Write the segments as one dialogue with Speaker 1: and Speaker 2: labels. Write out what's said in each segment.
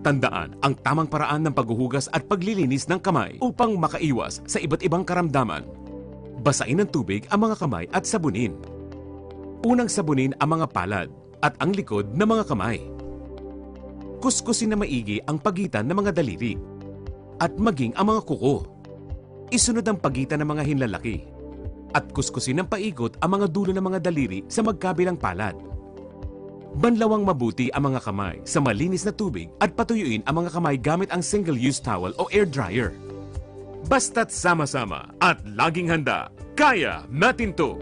Speaker 1: Tandaan ang tamang paraan ng paghuhugas at paglilinis ng kamay upang makaiwas sa iba't ibang karamdaman. Basain ng tubig ang mga kamay at sabunin. Unang sabunin ang mga palad at ang likod ng mga kamay. Kuskusin na maigi ang pagitan ng mga daliri at maging ang mga kuko. Isunod ang pagitan ng mga hinlalaki at kuskusin ng paikot ang mga dulo ng mga daliri sa magkabilang palad. Banlawang mabuti ang mga kamay sa malinis na tubig at patuyuin ang mga kamay gamit ang single-use towel o air dryer. Basta't sama-sama at laging handa, kaya natin to!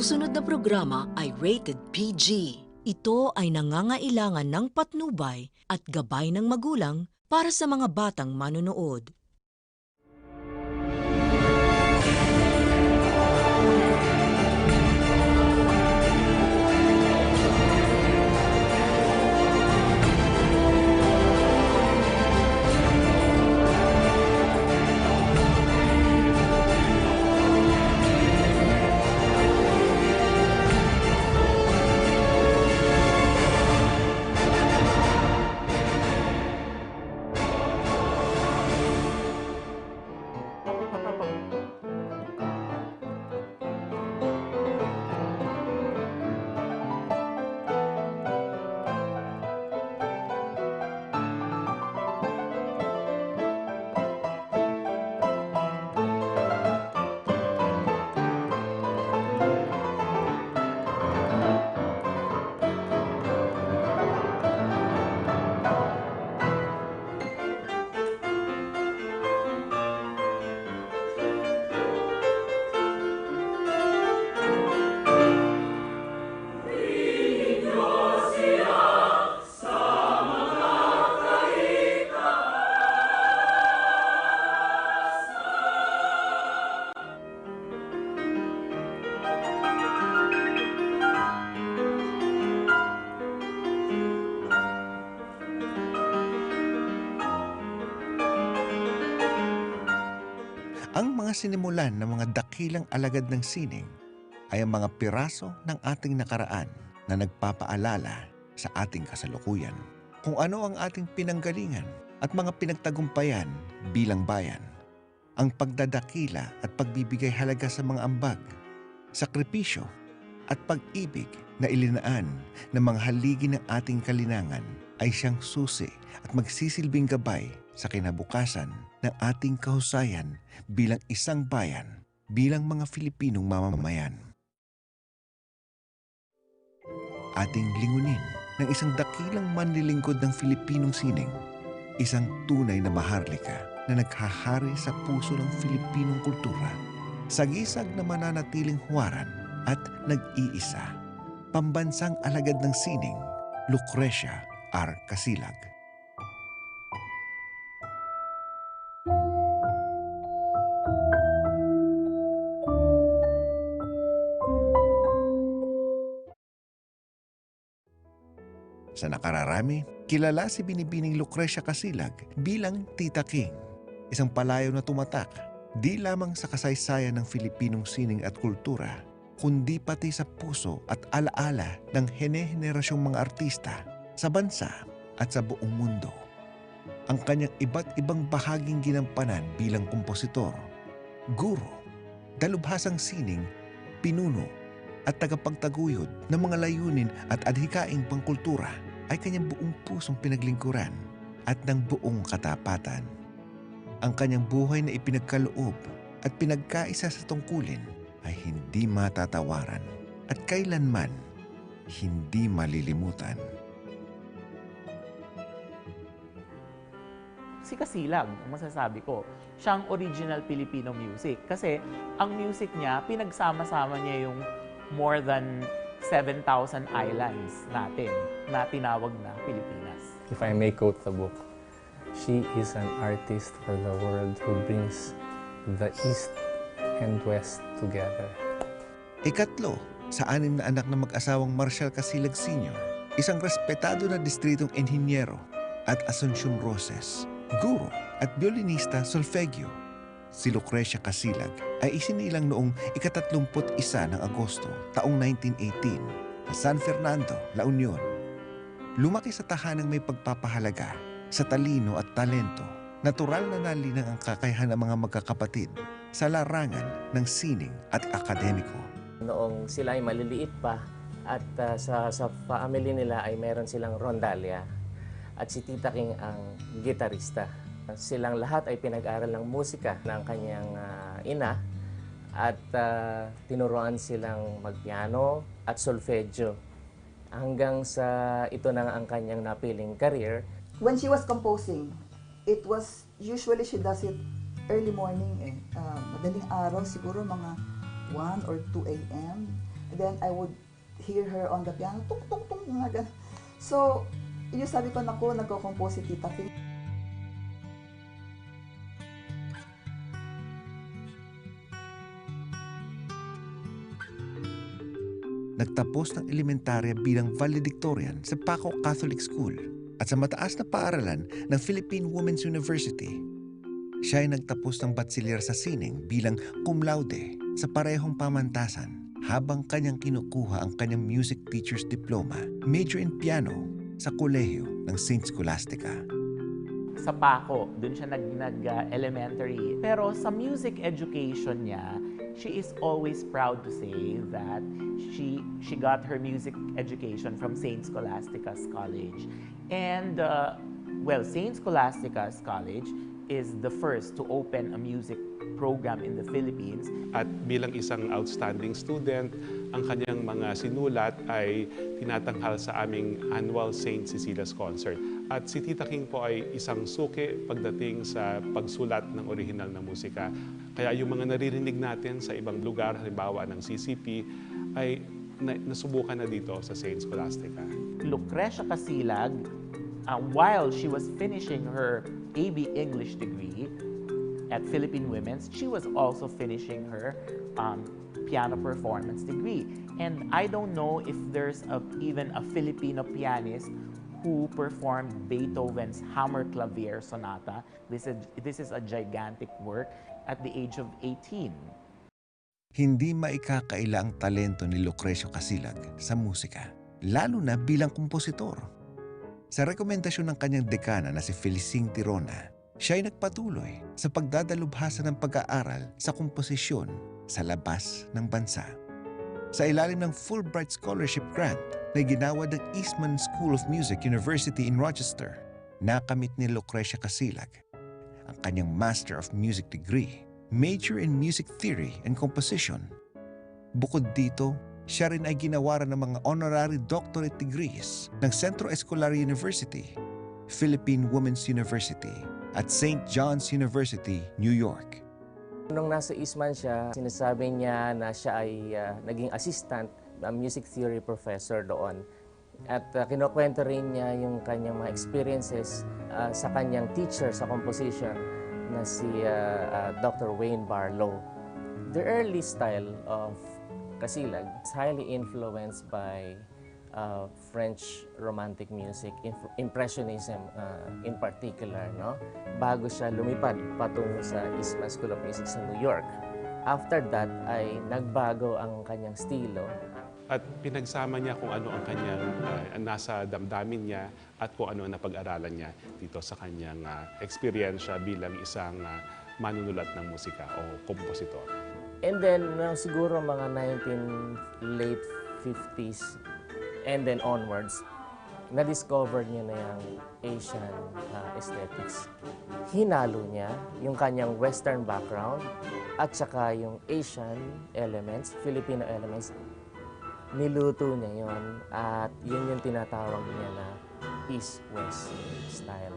Speaker 2: Susunod na programa ay rated PG. Ito ay nangangailangan ng patnubay at gabay ng magulang para sa mga batang manonood.
Speaker 3: Ang mga sinimulan ng mga dakilang alagad ng sining ay ang mga piraso ng ating nakaraan na nagpapaalala sa ating kasalukuyan kung ano ang ating pinanggalingan at mga pinagtagumpayan bilang bayan. Ang pagdadakila at pagbibigay halaga sa mga ambag, sakripisyo at pag-ibig na ilinaan ng mga haligi ng ating kalinangan ay siyang susi at magsisilbing gabay sa kinabukasan ng ating kahusayan bilang isang bayan, bilang mga Filipinong mamamayan. Ating lingunin ng isang dakilang manlilingkod ng Filipinong sining, isang tunay na maharlika na naghahari sa puso ng Filipinong kultura, sagisag na mananatiling huwaran at nag-iisa. Pambansang alagad ng sining, Lucrecia R. Casilag. Sa nakararami, kilala si Binibining Lucrecia Casilag bilang Tita King, isang palayaw na tumatak di lamang sa kasaysayan ng Filipinong sining at kultura, kundi pati sa puso at alaala ng hene-henerasyong mga artista sa bansa at sa buong mundo. ang kanyang iba't ibang bahaging ginampanan bilang kompositor, guro, dalubhasang sining, pinuno, at tagapagtaguyod ng mga layunin at adhikaing pangkultura ay kanyang buong pusong pinaglingkuran at ng buong katapatan. Ang kanyang buhay na ipinagkaloob at pinagkaisa sa tungkulin ay hindi matatawaran at kailanman hindi malilimutan.
Speaker 4: Si Kasilag, ang masasabi ko, siyang original Filipino music. Kasi ang music niya, pinagsama-sama niya yung more than 7,000 islands natin na tinawag na Pilipinas.
Speaker 5: If I may quote the book, she is an artist for the world who brings the East and West together.
Speaker 3: Ikatlo, sa 6 na anak na mag-asawang Marshall Kasilag Sr., isang respetado na distritong enhinyero at Asuncion Roses, guro at violinista solfegyo. Si Lucrecia Kasilag ay isinilang noong ika-31 ng Agosto taong 1918 sa San Fernando, La Union. Lumaki sa tahanang may pagpapahalaga sa talino at talento. Natural na nalinang ang kakayahan ng mga magkakapatid sa larangan ng sining at akademiko.
Speaker 6: Noong sila ay maliliit pa at sa family nila ay meron silang rondalya at si Tita King ang gitarista. Silang lahat ay pinag-aral ng musika ng kanyang ina at tinuruan silang magpiano at solfeggio hanggang sa ito na ang kanyang napiling career.
Speaker 7: When she was composing, it was usually she does it early morning madaling araw, siguro mga 1 or 2 a.m. And then I would hear her on the piano, tung tung tung mga ganun. So, yung sabi ko, naku, nagko-compose si Tita King.
Speaker 3: Nagtapos ng elementarya bilang valedictorian sa Paco Catholic School at sa mataas na paaralan ng Philippine Women's University. Siya ay nagtapos ng bachelor sa sining bilang cum laude sa parehong pamantasan habang kanyang kinukuha ang kanyang music teacher's diploma, major in piano sa kolehiyo ng St. Scholastica.
Speaker 4: Sa Paco, dun siya nag-elementary. Pero sa music education niya, she is always proud to say that she got her music education from St. Scholastica's College. And, St. Scholastica's College is the first to open a music program in the Philippines.
Speaker 8: At bilang isang outstanding student, ang kanyang mga sinulat ay tinatanghal sa aming annual St. Cecilia's Concert. At si Tita King po ay isang suki pagdating sa pagsulat ng orihinal na musika. Kaya yung mga naririnig natin sa ibang lugar, halimbawa ng CCP, ay nasubukan na dito sa St. Scholastica.
Speaker 4: Lucrecia Kasilag, while she was finishing her AB English degree at Philippine Women's, she was also finishing her piano performance degree. And I don't know if there's even a Filipino pianist who performed Beethoven's Hammer Clavier Sonata. This is a gigantic work at the age of 18.
Speaker 3: Hindi maikakaila ang talento ni Lucrecio Kasilag sa musika, lalo na bilang kompositor. Sa rekomendasyon ng kanyang dekana na si Felicing Tirona, siya ay nagpatuloy sa pagdadalubhasa ng pag-aaral sa komposisyon sa labas ng bansa. Sa ilalim ng Fulbright Scholarship Grant na ginawa ng Eastman School of Music University in Rochester, nakamit ni Lucrecia Kasilag ang kanyang Master of Music degree, major in Music Theory and Composition. Bukod dito, siya rin ay ginawaran ng mga honorary doctorate degrees ng Centro Escolar University, Philippine Women's University, at St. John's University, New York.
Speaker 6: Nung nasa Eastman siya, sinasabi niya na siya ay naging assistant music theory professor doon. At kinukwento rin niya yung kanyang mga experiences sa kanyang teacher sa composition na si Dr. Wayne Barlow. The early style of Kasilag is highly influenced by French romantic music, Impressionism in particular, no? Bago siya lumipad patungo sa Eastman School of Music sa New York. After that ay nagbago ang kanyang estilo.
Speaker 8: At pinagsama niya kung ano ang kanyang nasa damdamin niya at kung ano ang napag-aralan niya dito sa kanyang eksperyensya bilang isang manunulat ng musika o kompositor.
Speaker 6: And then, siguro mga late 50s and then onwards, na-discover niya na yung Asian aesthetics. Hinalo niya yung kanyang Western background at saka yung Asian elements, Filipino elements. Niluto niya yon at yun yung tinatawag niya na East-West style.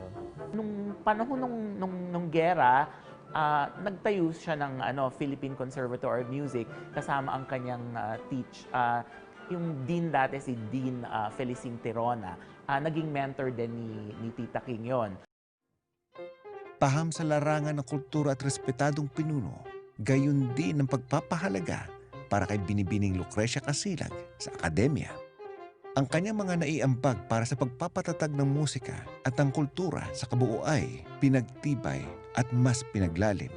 Speaker 4: Nung panahon nung gera, nagtayo siya ng Philippine Conservatory of Music kasama ang kanyang yung dean dati si Dean Felicing Tirona. Naging mentor din ni Tita King yon.
Speaker 3: Paham sa larangan ng kultura at respetadong pinuno, gayon din ang pagpapahalaga para kay Binibining Lucrecia Casilag sa akademya. Ang kanyang mga naiambag para sa pagpapatatag ng musika at ang kultura sa kabuo ay pinagtibay at mas pinaglalim.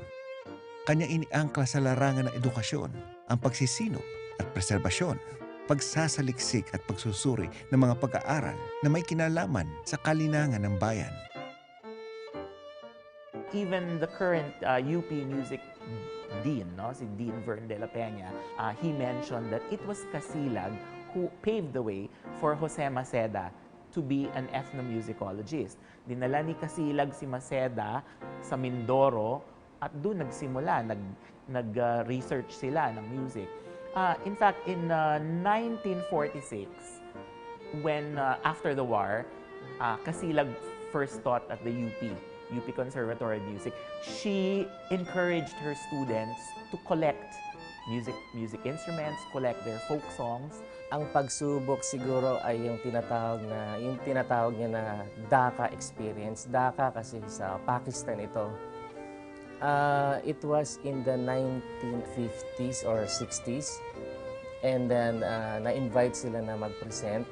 Speaker 3: Kanya iniangkla sa larangan ng edukasyon ang pagsisinop at preserbasyon, pagsasaliksik at pagsusuri ng mga pag-aaral na may kinalaman sa kalinangan ng bayan.
Speaker 4: Even the current UP Music Dean, si Dean Vern de la Peña, he mentioned that it was Casilag who paved the way for Jose Maceda to be an ethnomusicologist. Dinala ni Casilag si Maceda sa Mindoro at doon nagsimula, nag-research sila ng music. In fact, in 1946, when after the war, Casilag first taught at the UP Conservatory of Music, she encouraged her students to collect music instruments, collect their folk songs.
Speaker 6: Ang pagsubok siguro ay yung tinatawag niya na Dhaka experience. Dhaka kasi sa Pakistan ito. It was in the 1950s or 60s. And then na-invite sila na mag-present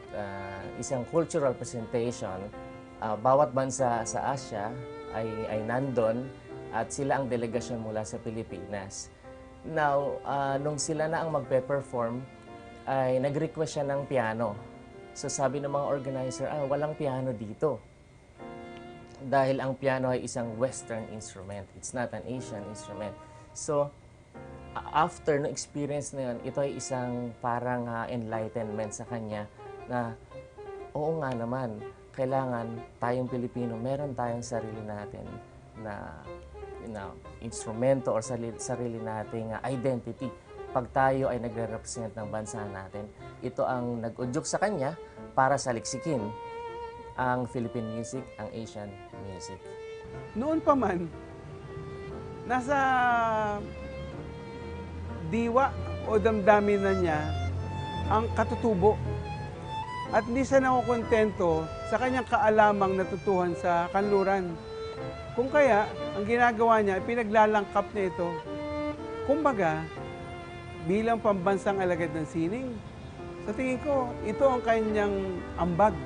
Speaker 6: isang cultural presentation. Bawat bansa sa Asia ay nandun at sila ang delegasyon mula sa Pilipinas. Now, nung sila na ang magpe-perform, ay nag-request siya ng piano. So sabi ng mga organizer, walang piano dito. Dahil ang piano ay isang Western instrument. It's not an Asian instrument. So, after no experience na yun, ito ay isang parang enlightenment sa kanya na oo nga naman, kailangan tayong Pilipino, meron tayong sarili natin na instrumento or sarili nating identity. Pag tayo ay nagre-represent ng bansa natin, ito ang nag-udyok sa kanya para saliksikin ang Philippine music, ang Asian music.
Speaker 9: Noon pa man, nasa diwa o damdamin na niya ang katutubo at hindi siya nakukontento sa kanyang kaalamang natutuhan sa kanluran. Kung kaya, ang ginagawa niya, pinaglalangkap niya ito. Kumbaga, bilang pambansang alagad ng sining, sa tingin ko, ito ang kanyang ambag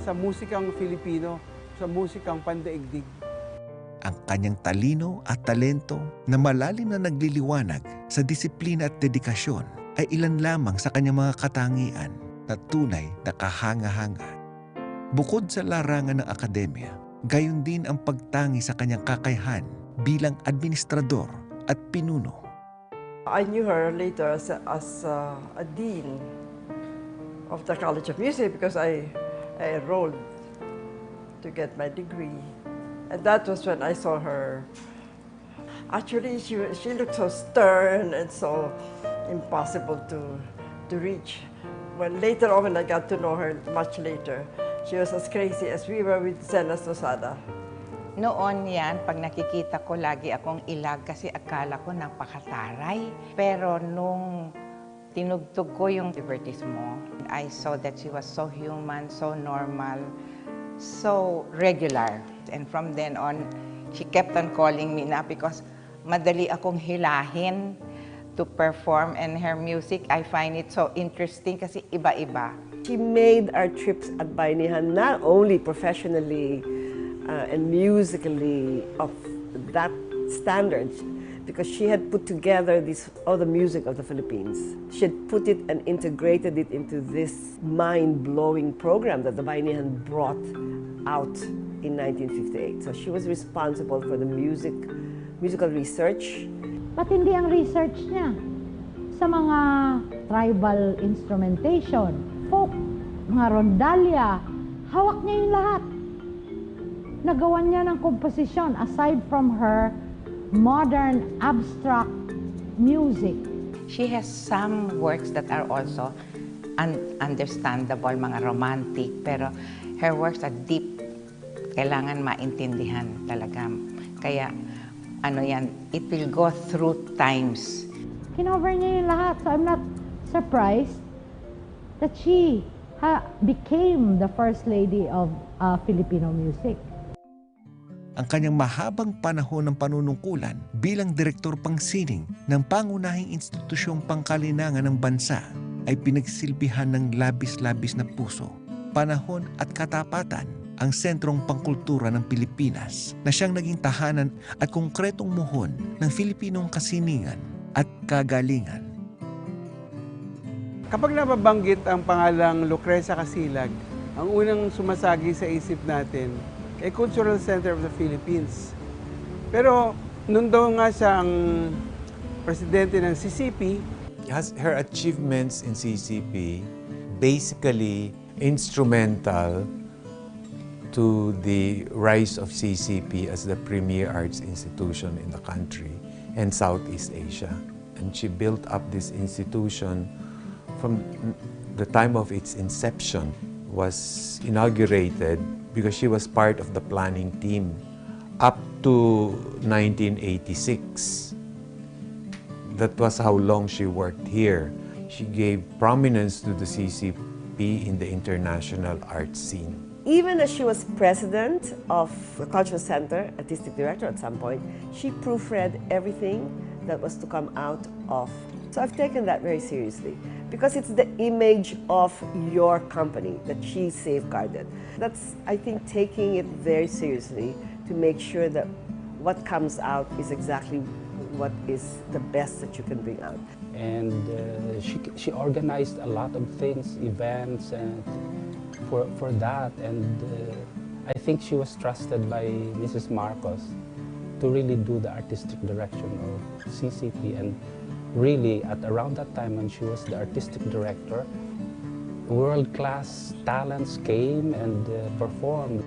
Speaker 9: sa musikang Filipino, sa musikang pandaigdig.
Speaker 3: Ang kanyang talino at talento na malalim na nagliliwanag sa disiplina at dedikasyon ay ilan lamang sa kanyang mga katangian na tunay na kahanga-hanga. Bukod sa larangan ng akademya, gayon din ang pagtangi sa kanyang kakayahan bilang administrador at pinuno.
Speaker 10: I knew her later as a dean of the College of Music because I enrolled to get my degree. And that was when I saw her. Actually, she looked so stern and so impossible to reach. When later on, when I got to know her much later, she was as crazy as we were with Zenas Lozada.
Speaker 11: Noon yan, pag nakikita ko, lagi akong ilag kasi akala ko napakataray. Pero nung tinugtog ko yung Divertismo, I saw that she was so human, so normal, so regular. And from then on, she kept on calling me na because madali akong hilahin to perform, and her music, I find it so interesting kasi iba-iba.
Speaker 10: She made our trips at Bayanihan not only professionally and musically of that standard, because she had put together all the music of the Philippines. She had put it and integrated it into this mind-blowing program that the Bayanihan brought out in 1958. So she was responsible for the musical research.
Speaker 12: Matindi ang research niya sa mga tribal instrumentation, folk, mga rondalya. Hawak niya yung lahat. Nagawa niya ng komposisyon aside from her modern abstract music.
Speaker 11: She has some works that are also understandable, mga romantic, pero her works are deep. Kailangan maintindihan talaga. Kaya, ano yan, it will go through times.
Speaker 12: Kinover niya yung lahat, so I'm not surprised that she became the first lady of Filipino music.
Speaker 3: Ang kanyang mahabang panahon ng panunungkulan bilang direktor pangsining ng pangunahing institusyong pangkalinangan ng bansa ay pinagsilbihan ng labis-labis na puso, panahon at katapatan ang sentrong pangkultura ng Pilipinas na siyang naging tahanan at konkretong muhon ng Filipinong kasiningan at kagalingan.
Speaker 9: Kapag nababanggit ang pangalang Lucreza Casilag, ang unang sumasagi sa isip natin ay Cultural Center of the Philippines. Pero nung daw nga siya ang presidente ng CCP,
Speaker 13: her achievements in CCP basically instrumental to the rise of CCP as the premier arts institution in the country and Southeast Asia. And she built up this institution from the time of its inception, was inaugurated because she was part of the planning team up to 1986. That was how long she worked here. She gave prominence to the CCP in the international art scene.
Speaker 10: Even as she was president of the Cultural Center, artistic director at some point, she proofread everything that was to come out of. So I've taken that very seriously because it's the image of your company that she safeguarded. That's, I think, taking it very seriously to make sure that what comes out is exactly what is the best that you can bring out.
Speaker 5: And she organized a lot of things, events, and for that. And I think she was trusted by Mrs. Marcos to really do the artistic direction of CCP. And really, at around that time when she was the artistic director, world-class talents came and performed.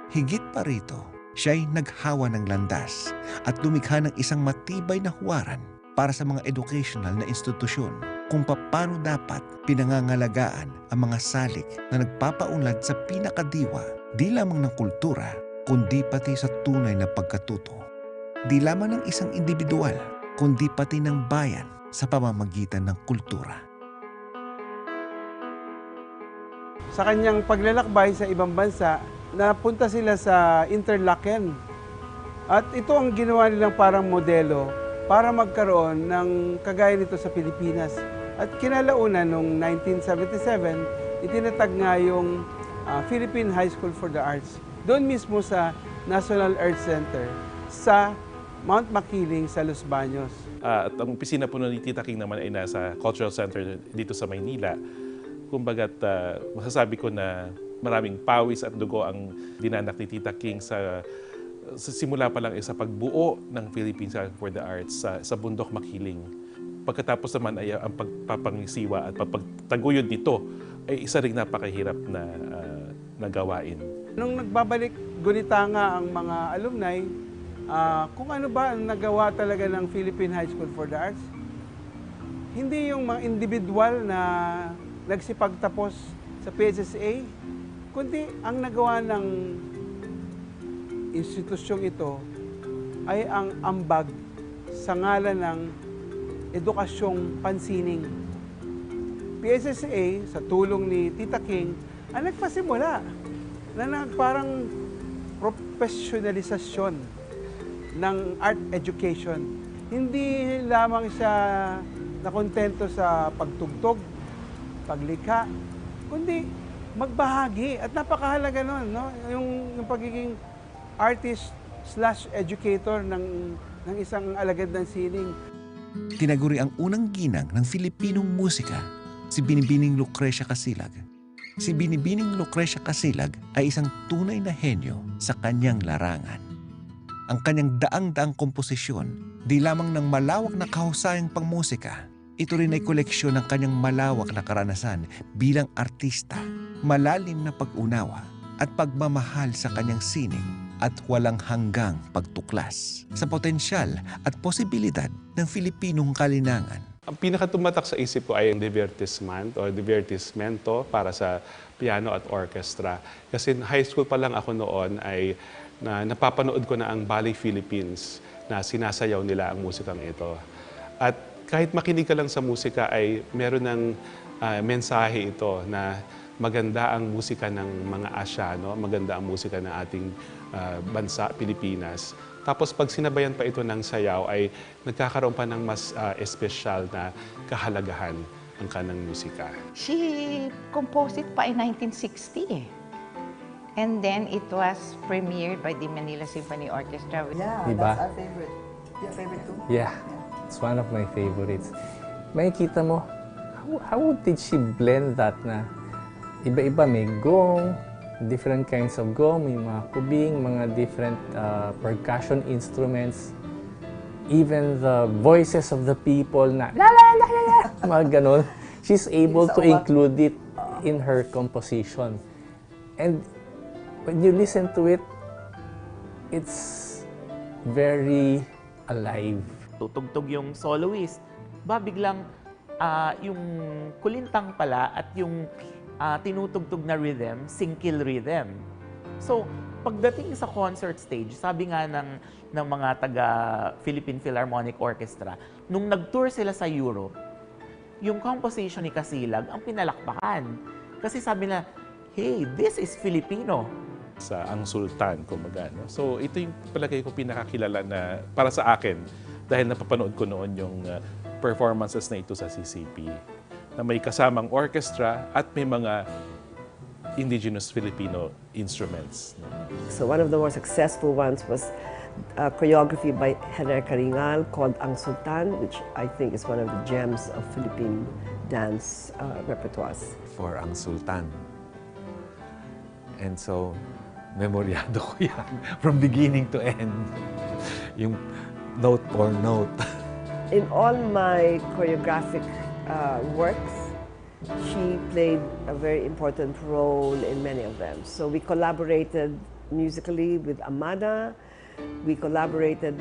Speaker 3: Higit pa rito, siya'y naghawa ng landas at lumikha ng isang matibay na huwaran para sa mga educational na institusyon kung paano dapat pinangangalagaan ang mga salik na nagpapaunlad sa pinakadiwa di lamang ng kultura kundi pati sa tunay na pagkatuto. Di lamang ng isang individual kundi pati ng bayan sa pamamagitan ng kultura.
Speaker 9: sa kanyang paglalakbay sa ibang bansa, napunta sila sa Interlaken. At ito ang ginawa nilang parang modelo para magkaroon ng kagaya nito sa Pilipinas. At kinalaunan noong 1977, itinatag nga yung Philippine High School for the Arts. Doon mismo sa National Arts Center sa Mount Makiling sa Los Baños.
Speaker 8: At ang opisina po ni Tita King naman ay nasa Cultural Center dito sa Maynila. Kumbaga't masasabi ko na maraming pawis at dugo ang dinanak ni Tita King sa simula pa lang sa pagbuo ng Philippine Center for the Arts sa Bundok Makiling. Pagkatapos naman ay ang pagpapangisiwa at pagtaguyod nito ay isa ring napakahirap na gawain.
Speaker 9: Nung nagbabalik gunita nga ang mga alumni, kung ano ba ang nagawa talaga ng Philippine High School for the Arts, hindi yung mga individual na nagsipagtapos sa PSSA, kundi ang nagawa ng institusyong ito ay ang ambag sa ngalan ng edukasyong pansining. PSSA, sa tulong ni Tita King, ang nagpasimula na parang professionalisasyon ng art education. Hindi lamang siya nakontento sa pagtugtog, paglikha, kundi magbahagi. At napakahalaga nun, no? Yung pagiging artist educator ng isang alagad ng sining.
Speaker 3: Tinaguri ang unang ginang ng Filipinong musika, si Binibining Lucrecia Casilag. Si Binibining Lucrecia Casilag ay isang tunay na henyo sa kanyang larangan. Ang kanyang daang-daang komposisyon, di lamang ng malawak na kahusayang pangmusika, ito rin ay koleksyon ng kanyang malawak na karanasan bilang artista, malalim na pag-unawa at pagmamahal sa kanyang sining at walang hanggang pagtuklas sa potensyal at posibilidad ng Filipinong kalinangan.
Speaker 8: Ang pinakatumatak sa isip ko ay ang divertisement o divertismento para sa piano at orchestra. Kasi high school pa lang ako noon ay napapanood ko na ang Ballet Philippines na sinasayaw nila ang musikang ito. At kahit makinig ka lang sa musika ay meron ng mensahe ito na maganda ang musika ng mga Asyano, maganda ang musika ng ating bansa, Pilipinas. Tapos pag sinabayan pa ito ng sayaw ay nagkakaroon pa ng mas espesyal na kahalagahan ang kanang musika.
Speaker 11: She composed it pa in 1960 eh. And then it was premiered by the Manila Symphony Orchestra.
Speaker 7: Yeah,
Speaker 5: Diba?
Speaker 7: that's our favorite. Your favorite too?
Speaker 5: Yeah, it's one of my favorites. Makikita mo, how did she blend that na iba-iba, may gong, different kinds of gong, may mga kubing, mga different percussion instruments, even the voices of the people na la la la la la, mga ganun. She's able to include it in her composition. And when you listen to it, it's very alive.
Speaker 4: Tutugtog yung soloist, biglang yung kulintang pala at yung tinutugtog na rhythm, singkill rhythm. So, pagdating sa concert stage, sabi nga ng mga taga Philippine Philharmonic Orchestra, nung nag-tour sila sa Europe, yung composition ni Casilag ang pinalakpakan. Kasi sabi na, hey, this is Filipino.
Speaker 14: Sa Ang Sultan, kumbaga. No? So, ito yung palagay ko pinakakilala na para sa akin dahil napapanood ko noon yung performances na ito sa CCP na may kasamang orchestra at may mga indigenous Filipino instruments. No?
Speaker 10: So one of the more successful ones was a choreography by Henry Karingal called Ang Sultan, which I think is one of the gems of Philippine dance repertoires.
Speaker 13: For Ang Sultan. And so, memoryado ko yan from beginning to end. Yung note for note.
Speaker 10: In all my choreographic works, she played a very important role in many of them. So we collaborated musically with Amada. We collaborated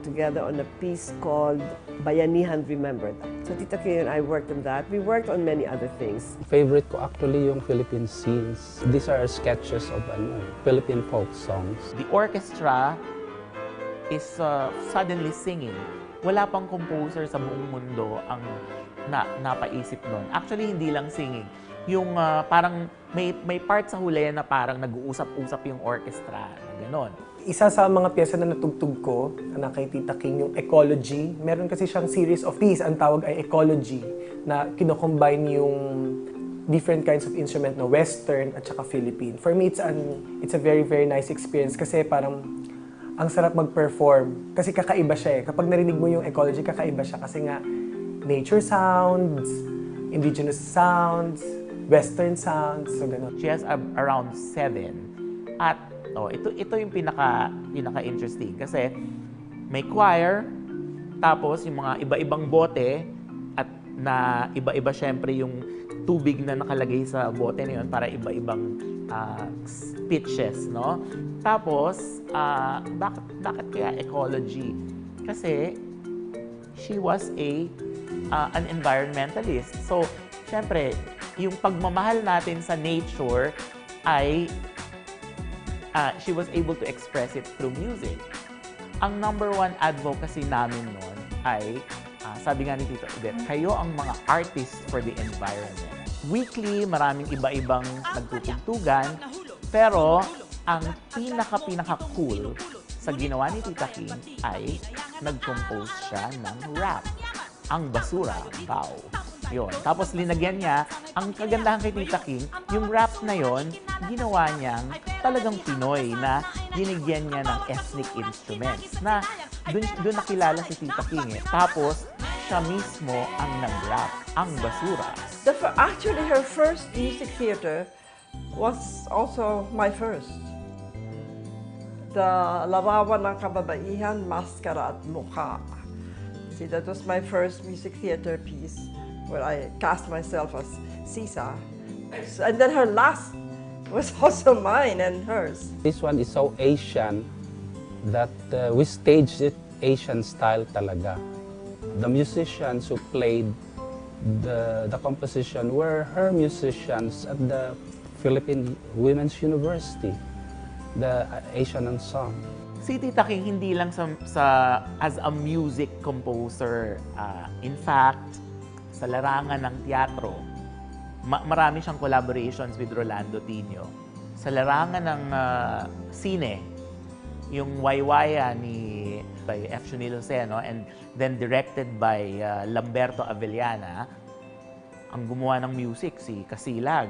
Speaker 10: together on a piece called Bayanihan Remembered. So Tita Kay and I worked on that. We worked on many other things.
Speaker 5: Favorite ko actually yung Philippine scenes. These are sketches of Philippine folk songs.
Speaker 4: The orchestra is suddenly singing. Wala pang composer sa buong mundo ang napaisip nun. Actually, hindi lang singing. Yung parang may part sa huli na parang nag-uusap-usap yung orchestra. Ganon.
Speaker 15: Isa sa mga pyesa na natugtog ko na kay Tita King, yung Ecology. Meron kasi siyang series of piece, ang tawag ay Ecology, na kinocombine yung different kinds of instrument na Western at saka Philippine. For me, it's a very, very nice experience kasi parang ang sarap mag-perform. Kasi kakaiba siya eh. Kapag narinig mo yung Ecology, kakaiba siya kasi nga nature sounds, indigenous sounds, Western sounds, so gano'n.
Speaker 4: She has around 7. At ito yung pinaka-interesting kasi may choir, tapos yung mga iba-ibang bote at na iba-iba syempre yung tubig na nakalagay sa bote na yun para iba-ibang pitches, no? Tapos, bakit kaya ecology? Kasi she was an environmentalist. So, syempre, yung pagmamahal natin sa nature ay she was able to express it through music. Ang number one advocacy namin noon ay, sabi nga ni Tito Odette, kayo ang mga artists for the environment. Weekly, maraming iba-ibang nagtutugtugan, pero ang pinaka-cool sa ginawa ni Tita King ay nag-compose siya ng rap, Ang Basura Bao. Yun. Tapos linagyan niya, ang kagandahan kay Tita King, yung rap na yon ginawa niyang talagang Pinoy na ginigyan niya ng ethnic instruments na dun nakilala si Tita King eh. Tapos, siya mismo ang nag-rap, ang basura.
Speaker 10: Actually, her first music theater was also my first. The Larawan ng Kababaihan, Maskara at Mukha. See, that was my first music theater piece where I cast myself as Sisa. And then her last was also mine and hers.
Speaker 5: This one is so Asian that we staged it Asian style talaga. The musicians who played the composition were her musicians at the Philippine Women's University, the Asian Ensemble.
Speaker 4: Si Tita King hindi lang as a music composer. In fact, sa larangan ng teatro, marami siyang collaborations with Rolando Tino. Sa larangan ng sine, yung Waywaya ni by F. Chunil Joseno and then directed by Lamberto Avellana, ang gumawa ng music si Kasilag.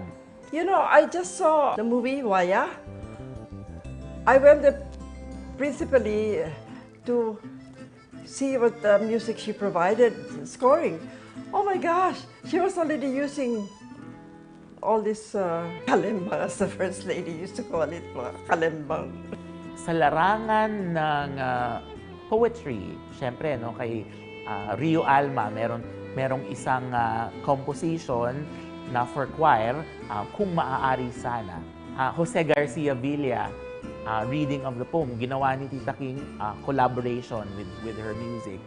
Speaker 10: You know, I just saw the movie Waya. I went there principally to see what music she provided, scoring. Oh my gosh, she was already using all this kalembang, as the First Lady used to call it, mga kalembang.
Speaker 4: Sa larangan ng poetry, syempre, no, kay Rio Alma, merong isang composition na for choir, Kung Maaari Sana. Jose Garcia Villa, reading of the poem, ginawa ni Tita King collaboration with her music.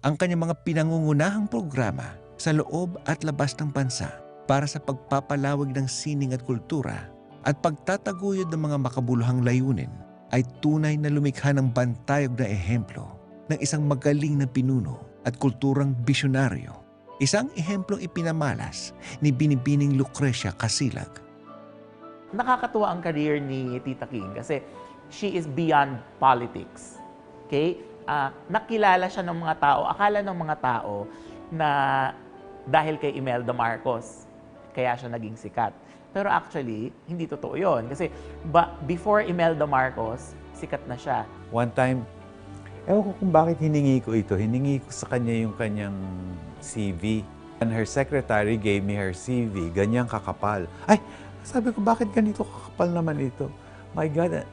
Speaker 3: Ang kanyang mga pinangungunahang programa sa loob at labas ng bansa para sa pagpapalawag ng sining at kultura at pagtataguyod ng mga makabuluhang layunin ay tunay na lumikha ng bantayog na ehemplo ng isang magaling na pinuno at kulturang bisyonaryo. Isang ehemplong ipinamalas ni Binibining Lucrecia Casilag.
Speaker 4: Nakakatuwa ang career ni Tita King kasi she is beyond politics. Okay? Nakilala siya ng mga tao, akala ng mga tao na dahil kay Imelda Marcos, kaya siya naging sikat. Pero actually, hindi totoo yun. Kasi before Imelda Marcos, sikat na siya.
Speaker 13: One time, ewan ko kung bakit hiningi ko ito. Hiningi ko sa kanya yung kanyang CV. And her secretary gave me her CV. Ganyang kakapal. Ay, sabi ko, bakit ganito kakapal naman ito? My God,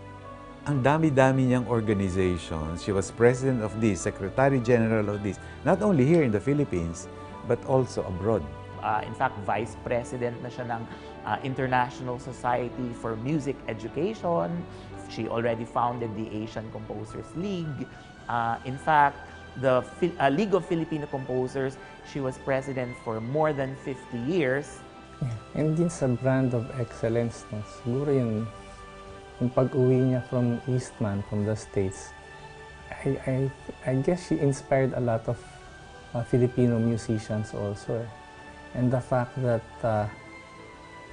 Speaker 13: ang dami-dami niyang organizations. She was president of this, secretary general of this. Not only here in the Philippines, but also abroad.
Speaker 4: In fact, vice president na siya ng International Society for Music Education. She already founded the Asian Composers League. In fact, the League of Filipino Composers, she was president for more than 50 years.
Speaker 5: Yeah. And din sa brand of excellence, no? Siguro yung pag-uwi niya from Eastman, from the States, I guess she inspired a lot of Filipino musicians also. And the fact that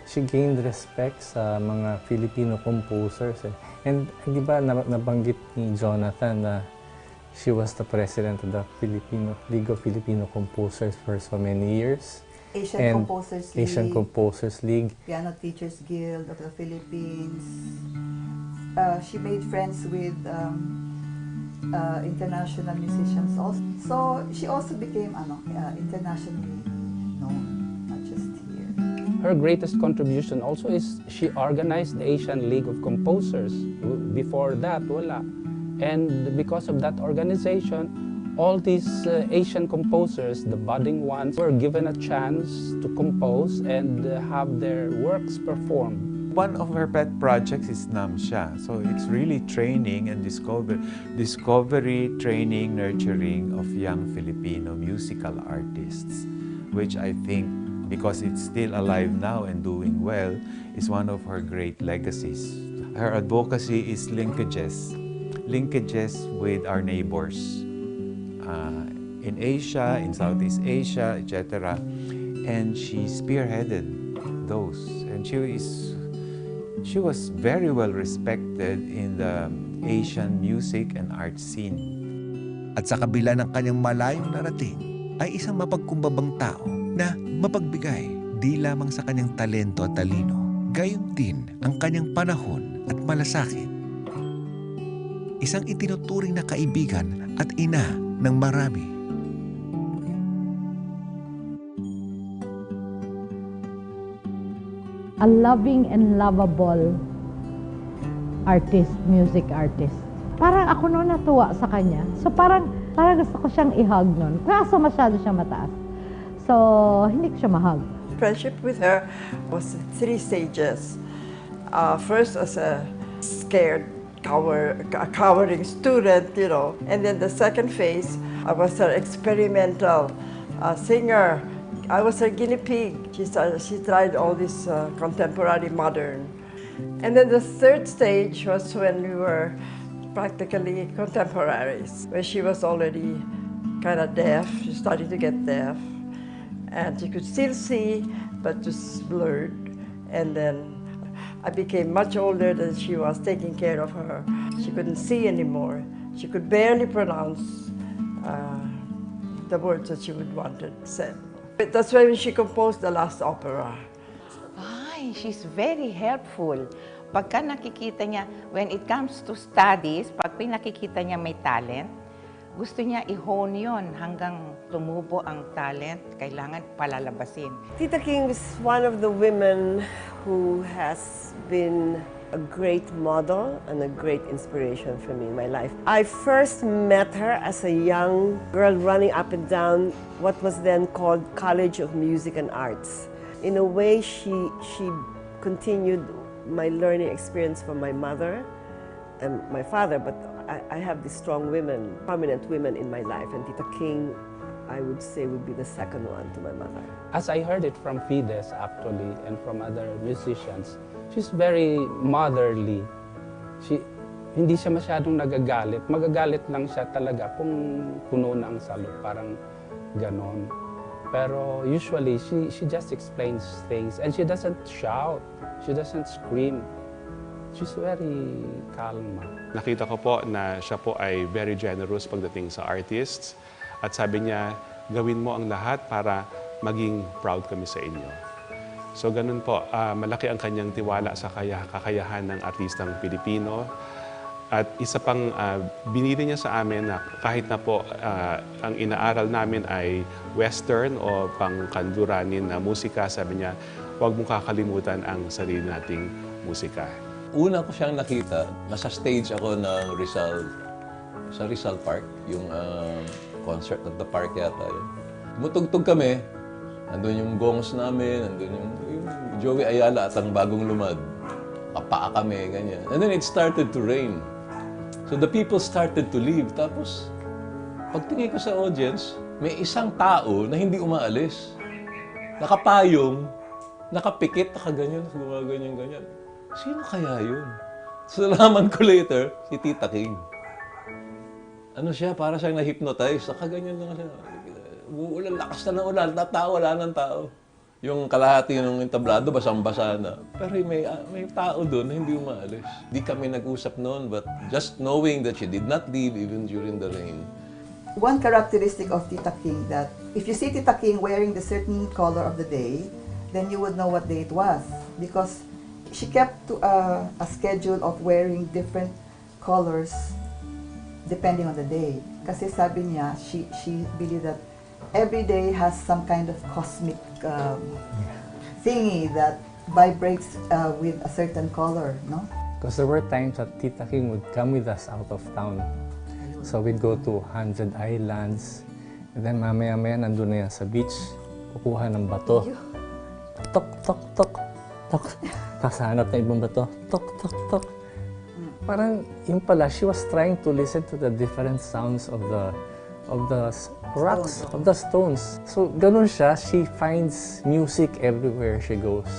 Speaker 5: she gained respect sa mga Filipino composers. And di ba nabanggit ni Jonathan na she was the president of the League of Filipino Composers for so many years. Asian Composers League.
Speaker 7: Piano Teachers Guild of the Philippines. She made friends with international musicians also. So she also became internationally known, not just here.
Speaker 5: Her greatest contribution also is she organized the Asian League of Composers. Before that, wala. And because of that organization, all these Asian composers, the budding ones, were given a chance to compose and have their works performed.
Speaker 13: One of her pet projects is Namsha. So it's really training and discovery, training, nurturing of young Filipino musical artists, which I think, because it's still alive now and doing well, is one of her great legacies. Her advocacy is linkages with our neighbors in Asia, in Southeast Asia, etc. And she spearheaded those. And she was very well respected in the Asian music and art scene.
Speaker 3: At sa kabila ng kanyang malayong narating, ay isang mapagkumbabang tao na mapagbigay di lamang sa kanyang talento at talino, gayon din ang kanyang panahon at malasakit. Isang itinuturing na kaibigan at ina ng marami.
Speaker 12: A loving and lovable artist, music artist. Parang ako noon natuwa sa kanya. So parang gusto ko siyang i-hug noon. Kaso masyado siya mataas. So hindi ko siya ma-hug.
Speaker 10: Friendship with her was 3 stages. First as a scared, cowering student, you know. And then the second phase, I was her experimental singer. I was her guinea pig. She tried all this contemporary modern. And then the third stage was when we were practically contemporaries, where she was already kind of deaf. She started to get deaf. And she could still see, but just blurred. And then I became much older than she was, taking care of her. She couldn't see anymore. She could barely pronounce the words that she would wanted said. But that's when she composed the last opera.
Speaker 11: Ay, she's very helpful. Pagka nakikita niya, when it comes to studies, pag pinakikita niya may talent, gusto niya i-hone yun hanggang tumubo ang talent, kailangan palalabasin.
Speaker 16: Tita King is one of the women who has been a great model and a great inspiration for me in my life. I first met her as a young girl running up and down what was then called College of Music and Arts. In a way, she continued my learning experience from my mother and my father, but I have these strong women, prominent women in my life, and Tita King, I would say, would be the second one to my mother.
Speaker 5: As I heard it from Fides actually and from other musicians, she's very motherly. Hindi siya masyadong nagagalit. Magagalit lang siya talaga kung puno na ang salo, parang ganon. Pero usually, she just explains things and she doesn't shout. She doesn't scream. She's very calma.
Speaker 8: Nakita ko po na siya po ay very generous pagdating sa artists. At sabi niya, gawin mo ang lahat para maging proud kami sa inyo. So ganun po, malaki ang kanyang tiwala sa kakayahan ng artistang Pilipino. At isa pang binili niya sa amin na kahit na po ang inaaral namin ay Western o pangkanduranin na musika, sabi niya, huwag mong kakalimutan ang sarili nating musika.
Speaker 17: Una ko siyang nakita, nasa stage ako ng sa Rizal Park, yung concert at the park yata yun. Tumutugtog kami, andun yung gongs namin, andun yung Joey Ayala at ang Bagong Lumad. Kapaa kami, ganyan. And then it started to rain. So the people started to leave. Tapos, pagtingin ko sa audience, may isang tao na hindi umaalis. Nakapayong, nakapikit, nakaganyan, gumaganyan-ganyan. Sino kaya yun? So, nalaman ko later, si Tita King. Ano siya, para siyang na-hypnotize. Nakaganyan lang siya. Uulan, lakas na ng ulan, tao, wala ng tao. Yung kalahati ng entablado, basang-basa na. Pero may tao doon na hindi umaalis. Di kami nag-usap noon, but just knowing that she did not leave even during the rain.
Speaker 7: One characteristic of Tita King that if you see Tita King wearing the certain color of the day, then you would know what day it was. Because she kept to a schedule of wearing different colors depending on the day. Kasi sabi niya, she believed that every day has some kind of cosmic thingy that vibrates with a certain color, no?
Speaker 5: Because there were times that Tita King would come with us out of town. So we'd go to 100 Islands, and then mamaya-maya nandun na yan sa beach, kukuha ng bato. Tok, tok, tok, tok. Tapos hanap na ibang bato. Tok, tok, tok. Parang yun pala, she was trying to listen to the different sounds of the rocks, of the stones. So ganun siya, she finds music everywhere she goes.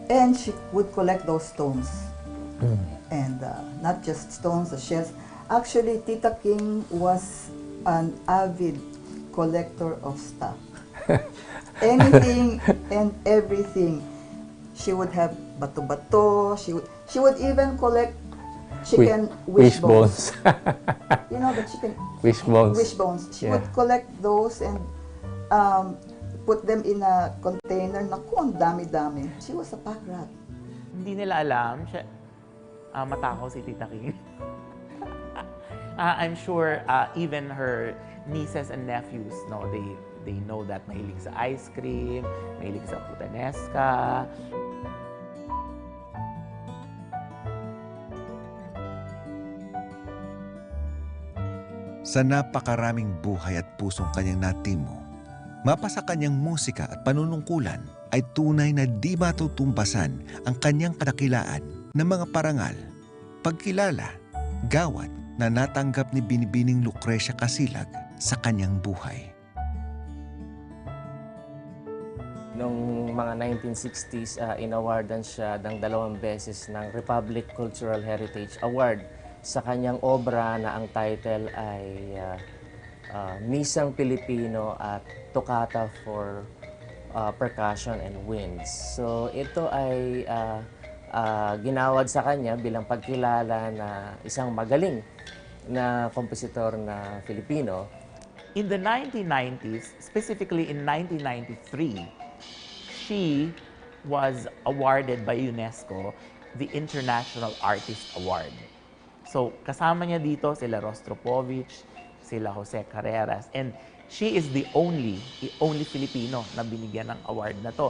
Speaker 7: And she would collect those stones. And not just stones, the shells. Actually, Tita King was an avid collector of stuff. Anything and everything. She would have bato-bato. She would even collect chicken wishbones. You know the chicken
Speaker 5: wishbones.
Speaker 7: Wishbones. She would collect those, and put them in a container. Naku, ang dami-dami. She was a pack rat.
Speaker 4: Hindi nila alam, siya, matakaw si Tita King. I'm sure even her nieces and nephews, no, they know that mahilig sa ice cream, mahilig sa putanesca.
Speaker 3: Sa napakaraming buhay at pusong kanyang natimo, mapa sa kanyang musika at panunungkulan ay tunay na di matutumbasan ang kanyang kadakilaan ng mga parangal, pagkilala, gawad na natanggap ni Binibining Lucrecia Casilag sa kanyang buhay.
Speaker 6: Noong mga 1960s, inawardan siya ng 2 beses ng Republic Cultural Heritage Award sa kanyang obra na ang title ay Misang Pilipino at Toccata for Percussion and Winds. So ito ay ginawad sa kanya bilang pagkilala na isang magaling na kompositor na Filipino.
Speaker 4: In the 1990s, specifically in 1993, she was awarded by UNESCO the International Artist Award. So, kasama niya dito sila Rostropovich, sila Jose Carreras, and she is the only Filipino na binigyan ng award na to.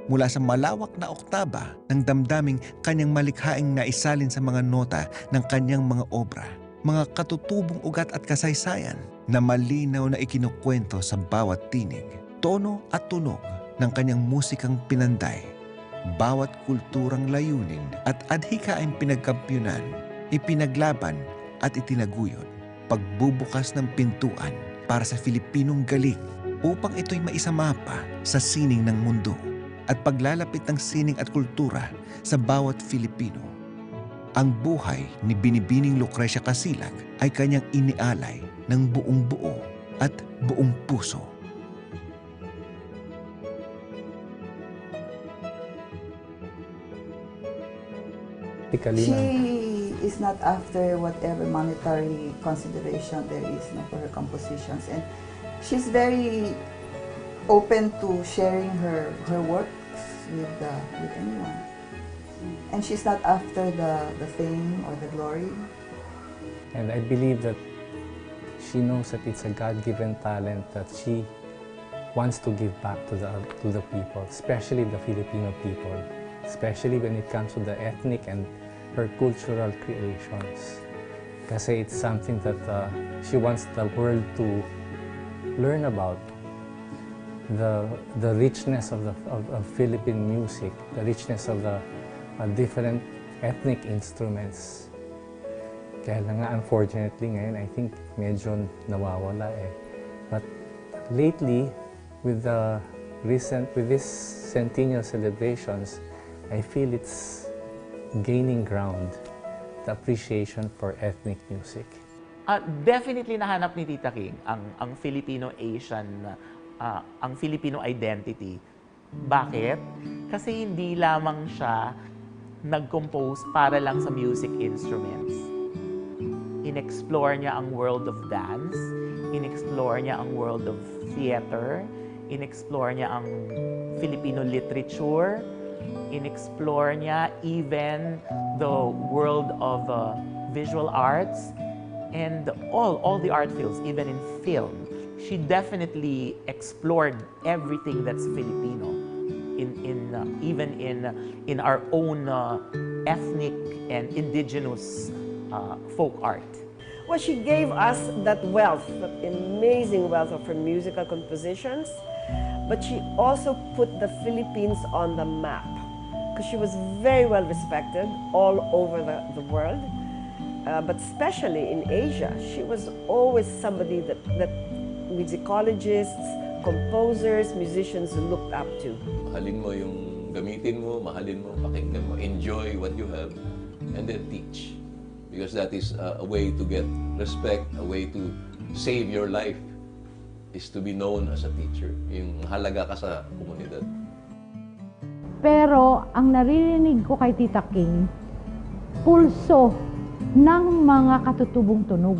Speaker 3: Mula sa malawak na oktaba ng damdaming kanyang malikhaing naisalin sa mga nota ng kanyang mga obra, mga katutubong ugat at kasaysayan na malinaw na ikinukwento sa bawat tinig, tono at tunog ng kanyang musikang pinanday. Bawat kulturang layunin at adhikaing pinagkampiyonan, ipinaglaban at itinaguyod. Pagbubukas ng pintuan para sa Filipinong galing upang ito'y maisamapa sa sining ng mundo at paglalapit ng sining at kultura sa bawat Filipino. Ang buhay ni Binibining Lucrecia Casilag ay kanyang inialay ng buong buo at buong puso.
Speaker 7: She is not after whatever monetary consideration there is for her compositions, and she's very open to sharing her works with anyone. And she's not after the fame or the glory.
Speaker 5: And I believe that she knows that it's a God-given talent that she wants to give back to the people, especially the Filipino people, especially when it comes to the ethnic and her cultural creations. Kasi it's something that she wants the world to learn about. The richness of Philippine music, the richness of the different ethnic instruments. Kaya lang nga, unfortunately ngayon, I think medyo nawawala eh. But lately, with these centennial celebrations, I feel it's gaining ground, the appreciation for ethnic music.
Speaker 4: Definitely nahanap ni Tita King ang Filipino-Asian, ang Filipino identity. Bakit? Kasi hindi lamang siya nag-compose para lang sa music instruments. In-explore niya ang world of dance, in-explore niya ang world of theater, in-explore niya ang Filipino literature, in-explore niya even the world of visual arts and all the art fields, even in film. She definitely explored everything that's Filipino, even in our own ethnic and indigenous folk art.
Speaker 16: Well, she gave us that wealth, that amazing wealth of her musical compositions, but she also put the Philippines on the map because she was very well respected all over the world, but especially in Asia. She was always somebody that musicologists, composers, musicians looked up to.
Speaker 17: Mahalin mo yung gamitin mo, mahalin mo, pakinggan mo, enjoy what you have, and then teach. Because that is a way to get respect, a way to save your life, is to be known as a teacher. Yung halaga ka sa komunidad.
Speaker 12: Pero ang naririnig ko kay Tita King, pulso ng mga katutubong tunog.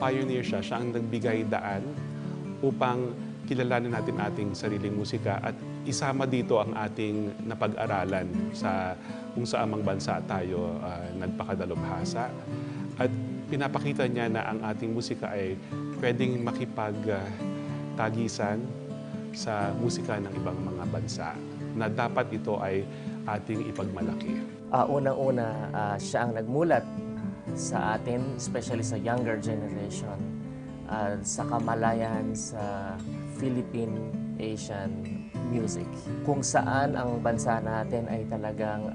Speaker 8: Pioneer siya ang nagbigay daan upang kilalanin natin ating sariling musika at isama dito ang ating napag-aralan sa kung saan mang bansa tayo nagpakadalubhasa. At pinapakita niya na ang ating musika ay pwedeng makipagtagisan sa musika ng ibang mga bansa na dapat ito ay ating ipagmalaki.
Speaker 6: Unang-una, siya ang nagmulat sa atin, especially sa younger generation, sa kamalayan sa Philippine Asian music. Kung saan ang bansa natin ay talagang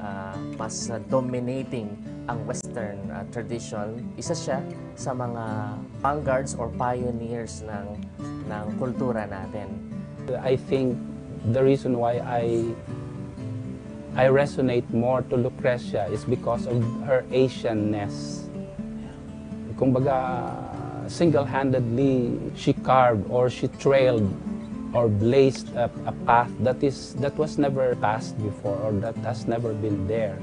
Speaker 6: mas dominating ang Western tradition, isa siya sa mga vanguards or pioneers ng kultura natin.
Speaker 5: I think the reason why I resonate more to Lucrecia is because of her Asianness. Kumbaga, single-handedly, she carved or she trailed or blazed a path that was never passed before or that has never been there.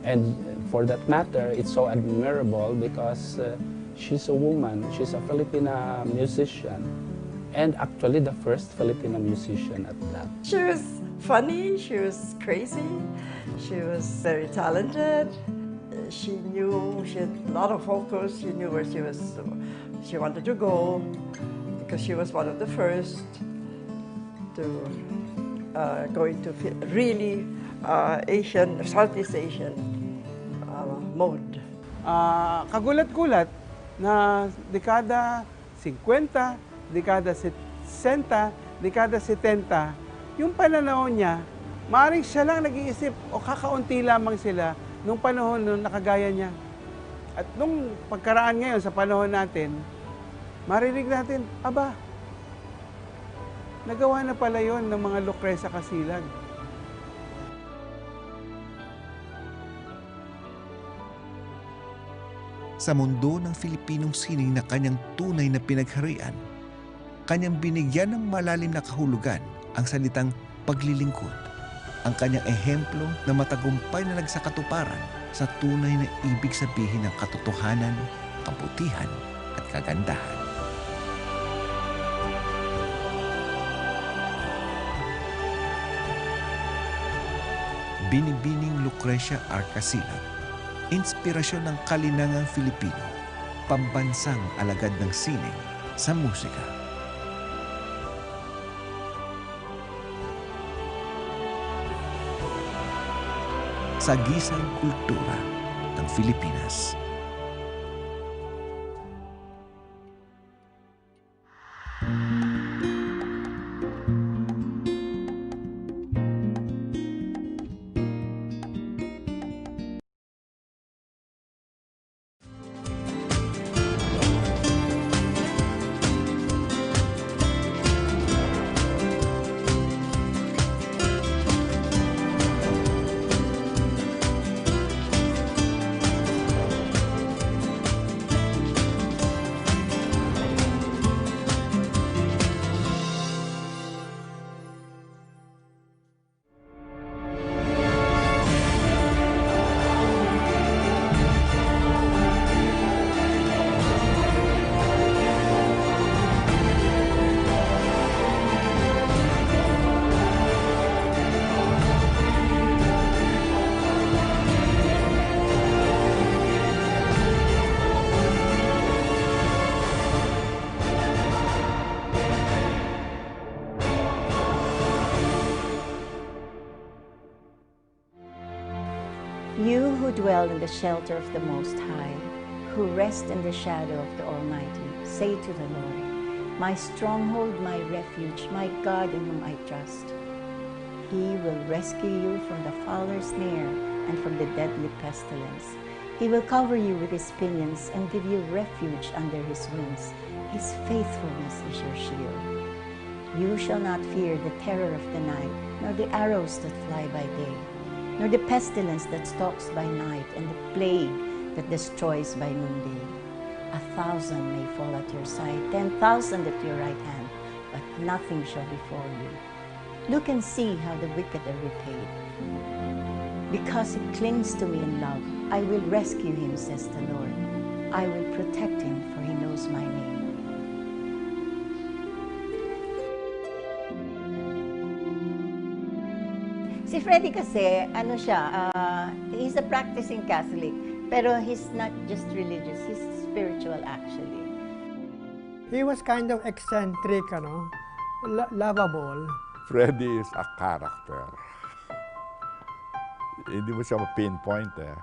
Speaker 5: And for that matter, it's so admirable because she's a woman, she's a Filipina musician, and actually the first Filipina musician at that.
Speaker 10: She was funny, she was crazy, she was very talented. She knew, she had a lot of focus, she knew where she wanted to go, because she was one of the first to go into really Asian, Southeast Asian mode.
Speaker 9: Kagulat-gulat na dekada 50, dekada 60, dekada 70, yung pananaw niya, maaaring siya lang nag-iisip o kakaunti lamang sila nung panahon nung nakagaya niya. At nung pagkaraan ngayon sa panahon natin, marinig natin, aba, nagawa na pala yon ng mga Lucrecia Casilag.
Speaker 3: Sa mundo ng Filipinong sining na kanyang tunay na pinagharian, kanyang binigyan ng malalim na kahulugan ang salitang paglilingkod, ang kanyang ehemplo na matagumpay na nagsakatuparan sa tunay na ibig sabihin ng katotohanan, kabutihan at kagandahan. Binibining Lucrecia Casilag, inspirasyon ng kalinangang Filipino, pambansang alagad ng sining sa musika. Sagisang kultura ng Pilipinas.
Speaker 18: You who dwell in the shelter of the Most High, who rest in the shadow of the Almighty, say to the Lord, my stronghold, my refuge, my God in whom I trust. He will rescue you from the fowler's snare and from the deadly pestilence. He will cover you with his pinions and give you refuge under his wings. His faithfulness is your shield. You shall not fear the terror of the night, nor the arrows that fly by day, nor the pestilence that stalks by night, and the plague that destroys by noonday. 1,000 may fall at your side, 10,000 at your right hand, but nothing shall befall you. Look and see how the wicked are repaid. Because he clings to me in love, I will rescue him, says the Lord. I will protect him, for he knows my name. Si Freddie kasi, ano siya, he's a practicing Catholic, pero he's not just religious, he's spiritual actually.
Speaker 9: He was kind of eccentric, lovable.
Speaker 19: Freddie is a character. Hindi mo siya ma-pinpoint eh.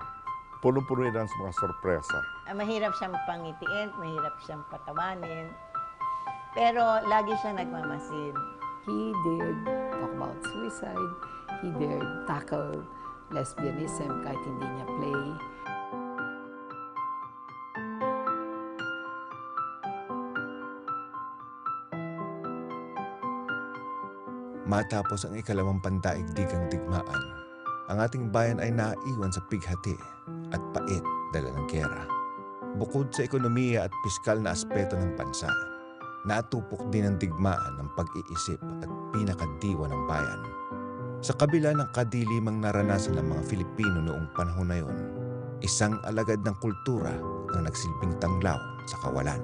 Speaker 19: Punong-puno yan sa mga sorpresa.
Speaker 18: Mahirap siyang pangitiin, mahirap siyang patawanin, pero lagi siyang nagmamasid.
Speaker 20: He dared talk about suicide. He dared tackle lesbianism kahit hindi niya play.
Speaker 3: Matapos ang ikalawang pandaigdigang digmaan, ang ating bayan ay naiwan sa pighati at pait dala ng giyera. Bukod sa ekonomiya at piskal na aspeto ng bansa, natupok din ang digmaan ng pag-iisip at pinakadiwa ng bayan. Sa kabila ng kadilimang naranasan ng mga Filipino noong panahon na yon, isang alagad ng kultura ang nagsilbing tanglaw sa kawalan.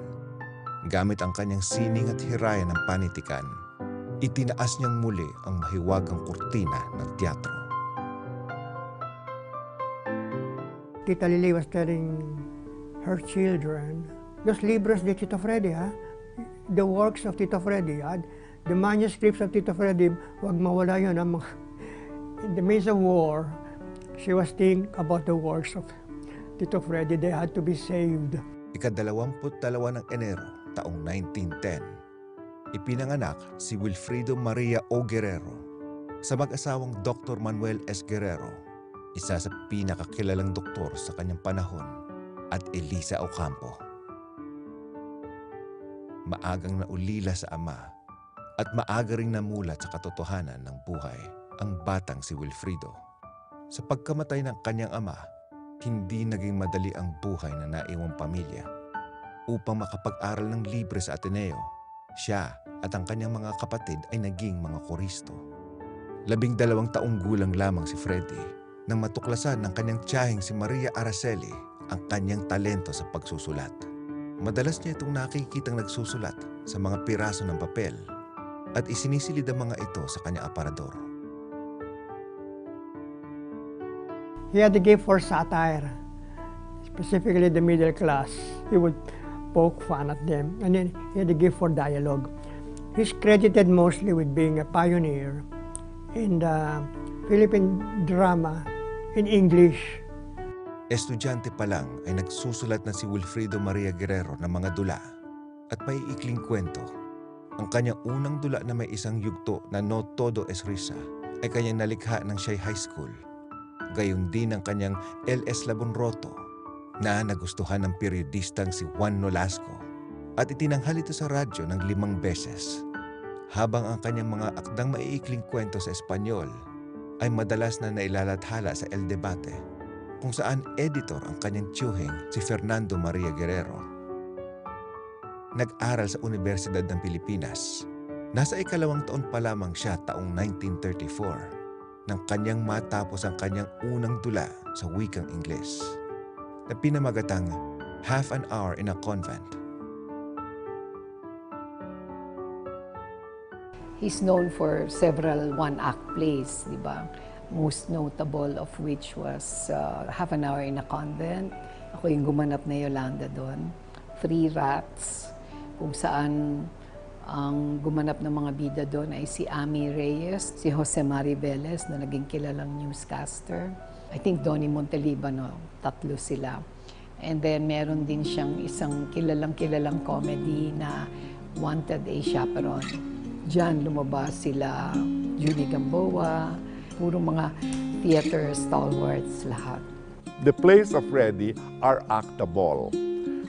Speaker 3: Gamit ang kanyang sining at hiraya ng panitikan, itinaas niyang muli ang mahiwagang kurtina ng teatro.
Speaker 9: Tita Lily was telling her children, los libros de Tito Freddy, the works of Tito Freddy, the manuscripts of Tito Freddy, wag mawala yun. In the midst of war, she was thinking about the works of Tito Freddy. They had to be saved.
Speaker 3: Ika-22 ng Enero, taong 1910, ipinanganak si Wilfrido Maria O. Guerrero sa mag-asawang Dr. Manuel S. Guerrero, isa sa pinakakilalang doktor sa kanyang panahon, at Elisa Ocampo. Maagang naulila sa ama at maaga ring namulat sa katotohanan ng buhay ang batang si Wilfrido. Sa pagkamatay ng kanyang ama, hindi naging madali ang buhay na naiwang pamilya. Upang makapag-aral ng libre sa Ateneo, siya at ang kanyang mga kapatid ay naging mga koristo. 12 taong gulang lamang si Freddy nang matuklasan ng kanyang tiyahing si Maria Araceli ang kanyang talento sa pagsusulat. Madalas niya itong nakikitang nagsusulat sa mga piraso ng papel at isinisilid ang mga ito sa kanyang aparador.
Speaker 9: He had a gift for satire, specifically the middle class. He would poke fun at them, and then he had a gift for dialogue. He's credited mostly with being a pioneer in the Philippine drama in English.
Speaker 3: Estudyante pa lang ay nagsusulat na si Wilfrido Maria Guerrero ng mga dula at maiikling kwento. Ang kanyang unang dula na may isang yugto na No Todo es Risa ay kanyang nalikha ng siya'y high school. Gayon din ang kanyang L.S. Labonroto na nagustuhan ng periodistang si Juan Nolasco at itinanghal ito sa radyo ng 5 beses. Habang ang kanyang mga akdang maiikling kwento sa Espanyol ay madalas na nailalathala sa El Debate, kung saan editor ang kanyang tiyuhing si Fernando Maria Guerrero. Nag-aral sa Universidad ng Pilipinas. Nasa ikalawang taon pa lamang siya taong 1934 nang kanyang matapos ang kanyang unang dula sa wikang Ingles na pinamagatang Half an Hour in a Convent.
Speaker 20: He's known for several one-act plays, di ba? Most notable of which was Half an Hour in a Convent. Ako yung gumanap na Yolanda doon. Three Rats, kung saan ang gumanap ng mga bida doon ay si Ami Reyes, si Jose Mari Velez na naging kilalang newscaster. I think Donnie Montelibano, 3 sila. And then meron din siyang isang kilalang comedy na Wanted a Chaperone. Diyan lumabas sila Julie Gamboa, puro mga theater stalwarts lahat.
Speaker 19: The plays of Freddy are actable.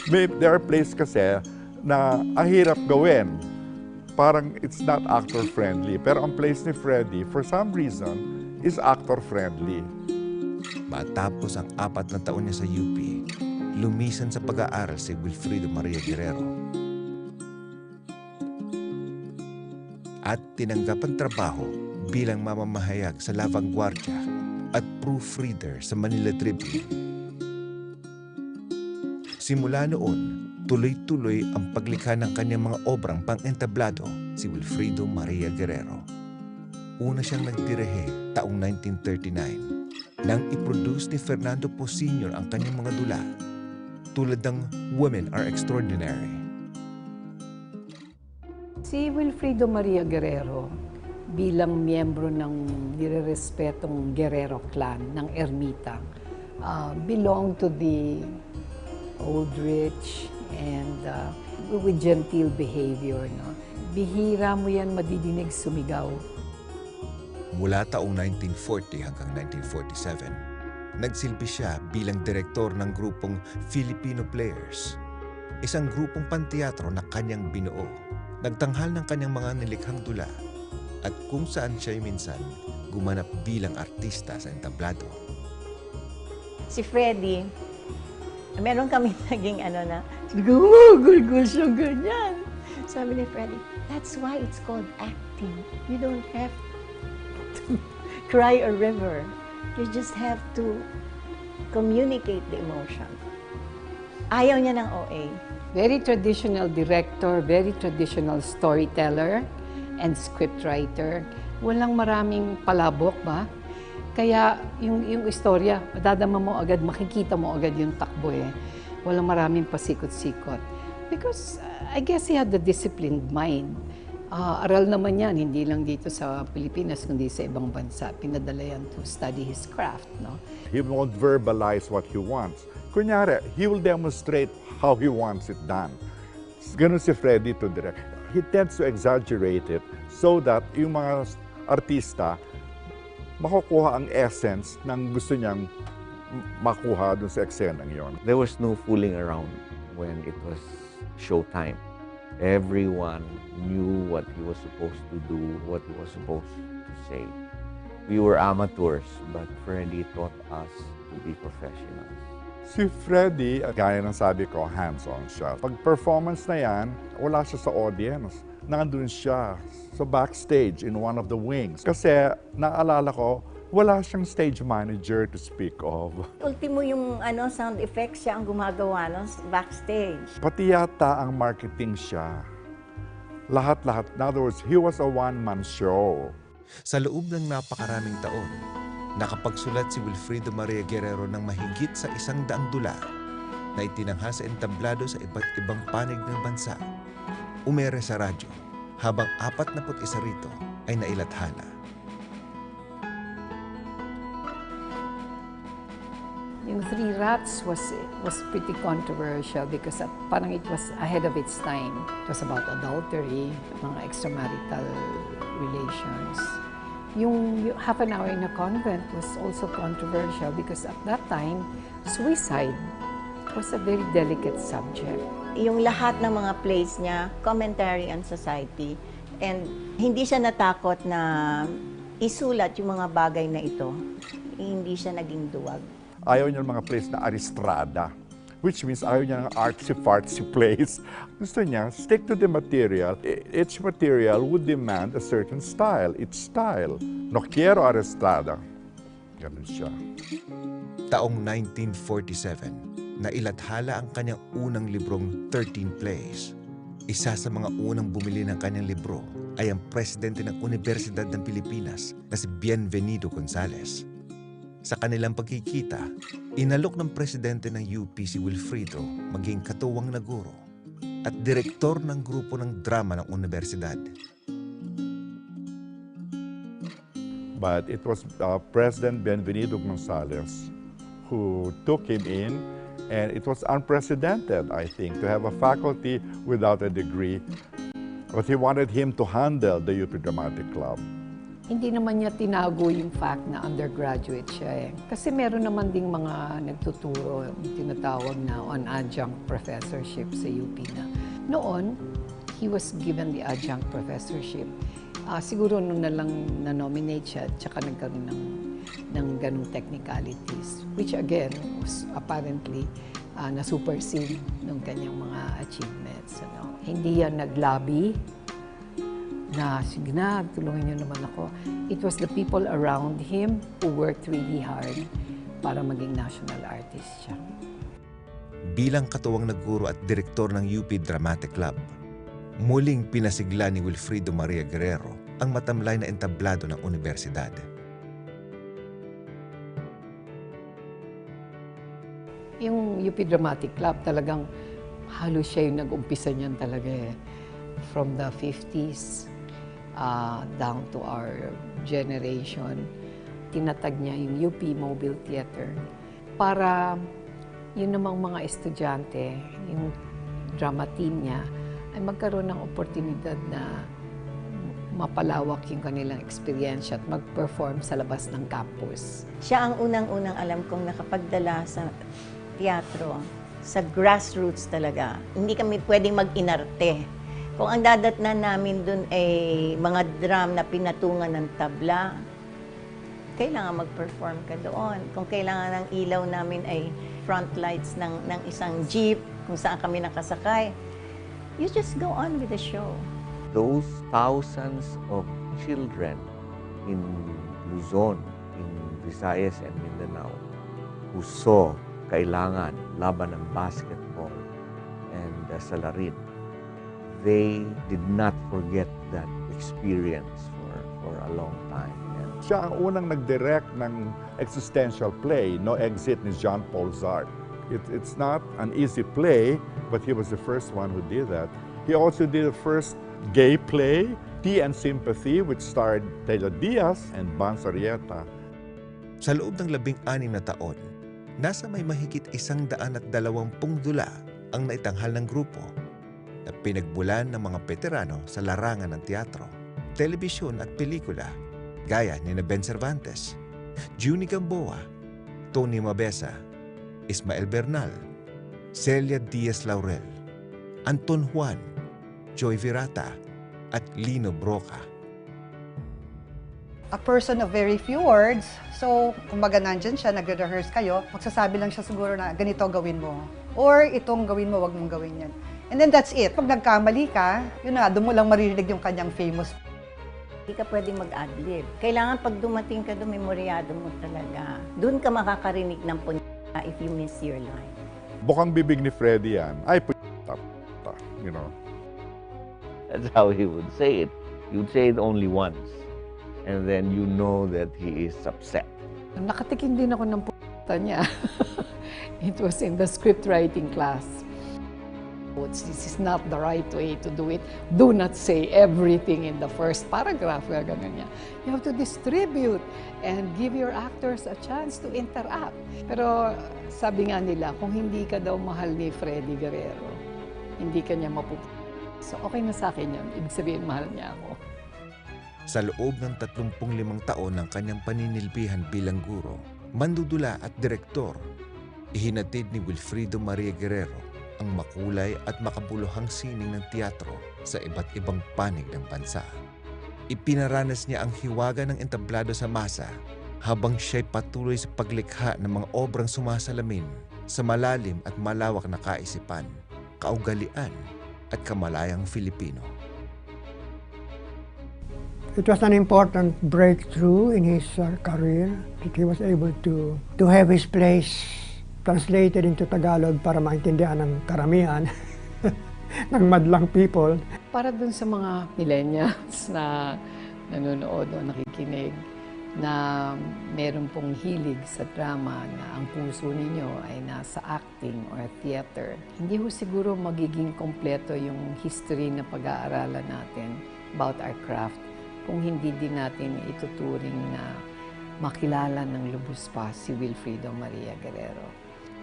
Speaker 19: There are plays kasi na ang hirap gawin. Parang it's not actor-friendly. Pero ang plays ni Freddy, for some reason, is actor-friendly.
Speaker 3: Matapos ang 4 na taon niya sa UP, lumisan sa pag-aaral si Wilfrido Maria Guerrero. At tinanggap ang trabaho bilang mamamahayag sa La Vanguardia at proofreader sa Manila Tribune. Simula noon, tuloy-tuloy ang paglikha ng kanyang mga obrang pang-entablado si Wilfrido Maria Guerrero. una siyang nagdirehe taong 1939 nang i-produce ni Fernando Po Sr. ang kanyang mga dula tulad ng Women Are Extraordinary.
Speaker 20: Si Wilfrido Maria Guerrero bilang miyembro ng nirerespetong Guerrero clan ng Ermita belong to the old rich and with genteel behavior. No? Bihira mo yan madidinig sumigaw.
Speaker 3: Mula taong 1940 hanggang 1947, nagsilbi siya bilang direktor ng grupong Filipino Players, isang grupong panteatro na kanyang binuo. Nagtanghal ng kanyang mga nilikhang dula at kung saan siya minsan gumanap bilang artista sa entablado.
Speaker 18: Si Freddie, meron kami naging gumugulgul siya ganyan. Sabi ni Freddie, that's why it's called acting. You don't have to cry a river. You just have to communicate the emotion. Ayaw niya ng OA.
Speaker 20: Very traditional director, very traditional storyteller and scriptwriter. Walang maraming palabok ba? Kaya yung istorya, madadama mo agad, makikita mo agad yung takbo eh. Walang maraming pasikot-sikot. Because I guess he had the disciplined mind. Aral naman yan, hindi lang dito sa Pilipinas, kundi sa ibang bansa. Pinadala yan to study his craft. No?
Speaker 19: He won't verbalize what he wants. Kunyari, he will demonstrate how he wants it done. Ganun si Freddie to direct. He tends to exaggerate it so that yung mga artista makukuha ang essence ng gusto niyang makuha dun sa eksenang yon.
Speaker 21: There was no fooling around when it was showtime. Everyone knew what he was supposed to do, what he was supposed to say. We were amateurs, but Freddie taught us to be professionals.
Speaker 19: Si Freddie, gaya ng sabi ko, hands-on siya. Pag performance na yan, wala siya sa audience. Nandun siya sa backstage in one of the wings. Kasi naalala ko, wala siyang stage manager to speak of.
Speaker 18: Ultimo yung sound effects siya ang gumagawa backstage.
Speaker 19: Pati yata ang marketing siya. Lahat-lahat. In other words, he was a one-man show.
Speaker 3: Sa loob ng napakaraming taon, nakapagsulat si Wilfrido Maria Guerrero ng mahigit sa 100 dula na itinanghal sa entablado sa iba't ibang panig ng bansa. Umere sa radyo, habang 41 rito ay nailathala.
Speaker 20: Yung Three Rats was pretty controversial because parang it was ahead of its time. It was about adultery, mga extramarital relations. Yung Half an Hour in a Convent was also controversial because at that time, suicide was a very delicate subject.
Speaker 18: Yung lahat ng mga plays niya, commentary on society, and hindi siya natakot na isulat yung mga bagay na ito. Hindi siya naging duwag.
Speaker 19: Ayaw niya ng mga plays na aristrada, which means ayaw niya ng artsy-fartsy plays. Gusto niya, stick to the material. Each material would demand a certain style, its style. No quiero aristrada. Ganun siya.
Speaker 3: Taong 1947, nailathala ang kanyang unang librong 13 Plays. Isa sa mga unang bumili ng kanyang libro ay ang presidente ng Universidad ng Pilipinas na si Bienvenido Gonzales. Sa kanilang pagkikita, inalok ng presidente ng UP si Wilfrido maging katuwang na guro at direktor ng grupo ng drama ng universidad.
Speaker 19: But it was President Bienvenido Gonzales who took him in, and it was unprecedented, I think, to have a faculty without a degree. But he wanted him to handle the UP Dramatic Club.
Speaker 20: Hindi naman niya tinago yung fact na undergraduate siya eh. Kasi meron naman ding mga nagtuturo, tinatawag na on adjunct professorship sa UP na. Noon, he was given the adjunct professorship. Siguro nung nalang na-nominate siya, tsaka nagkaroon ng ganung technicalities, which again was apparently na-supersede ng kanyang mga achievements. Hindi yan nag-lobby na, sige na, tulungan niyo naman ako. It was the people around him who worked really hard para maging national artist siya.
Speaker 3: Bilang katuwang na guro at direktor ng UP Dramatic Club, muling pinasigla ni Wilfrido Maria Guerrero ang matamlay na entablado ng universidad.
Speaker 20: Yung UP Dramatic Club, talagang halos siya yung nag-umpisa niyan talaga eh. From the 50s down to our generation, tinatag niya yung UP Mobile Theater para yun namang mga estudyante, yung drama team niya, ay magkaroon ng oportunidad na mapalawak yung kanilang experience at mag-perform sa labas ng campus.
Speaker 18: Siya ang unang-unang alam kong nakapagdala sa teatro, sa grassroots talaga. Hindi kami pwedeng mag-inarte. Kung ang dadatnan namin dun ay mga drum na pinatungan ng tabla, kailangan mag-perform ka doon. Kung kailangan ng ilaw namin ay front lights ng isang jeep, kung saan kami nakasakay, you just go on with the show.
Speaker 21: Those thousands of children in Luzon, in Visayas and Mindanao who saw kailangan laban ng basketball and salarin, they did not forget that experience for a long time.
Speaker 19: Siya ang unang nag-direct ng existential play, No Exit ni Jean Paul Sartre. It's not an easy play, but he was the first one who did that. He also did the first gay play, Tea and Sympathy, which starred Tela Diaz and Bans Arrieta.
Speaker 3: Sa loob ng 16 na taon, nasa may mahigit 120 dula ang naitanghal ng grupo na pinagbulan ng mga veterano sa larangan ng teatro, telebisyon at pelikula gaya ni Ben Cervantes, Junie Gamboa, Tony Mabesa, Ismael Bernal, Celia Diaz Laurel, Anton Juan, Joy Virata, at Lino Broca.
Speaker 1: A person of very few words, so kumbaga nandyan siya, nagre-rehearse kayo, magsasabi lang siya siguro na ganito gawin mo, or itong gawin mo, wag mong gawin yan. And then that's it. Pag nagkamali ka, yun na, doon mo lang maririnig yung kanyang famous.
Speaker 18: Hindi ka pwedeng mag-adlib. Kailangan pag dumating ka doon, memoryado mo talaga. Doon ka makakarinig ng punya if you miss your line.
Speaker 19: Bukang bibig ni Freddy yan. Ay, you know.
Speaker 21: That's how he would say it. He would say it only once. And then you know that he is upset.
Speaker 20: Nakatikim din ako ng p***ta niya. It was in the script writing class. This is not the right way to do it. Do not say everything in the first paragraph. Ganun niya. You have to distribute and give your actors a chance to interact. Pero sabi nga nila, kung hindi ka daw mahal ni Freddy Guerrero, hindi ka niya So okay na sa akin yun. Ibig sabihin, mahal niya ako.
Speaker 3: Sa loob ng 35 taon ng kanyang paninilbihan bilang guro, mandudula at direktor, ihinatid ni Wilfrido Maria Guerrero ang makulay at makabuluhang sining ng teatro sa iba't ibang panig ng bansa. Ipinaranas niya ang hiwaga ng entablado sa masa habang siya'y patuloy sa paglikha ng mga obrang sumasalamin sa malalim at malawak na kaisipan, kaugalian at kamalayang Filipino.
Speaker 22: It was an important breakthrough in his career that he was able to have his plays translated into Tagalog para maintindihan ng karamihan ng madlang people.
Speaker 20: Para dun sa mga millennials na nanonood o nakikinig na meron pong hilig sa drama na ang puso ninyo ay nasa acting or theater, hindi ho siguro magiging kompleto yung history na pag-aaralan natin about our craft kung hindi din natin ituturing na makilala ng lubos pa si Wilfrido Maria Guerrero.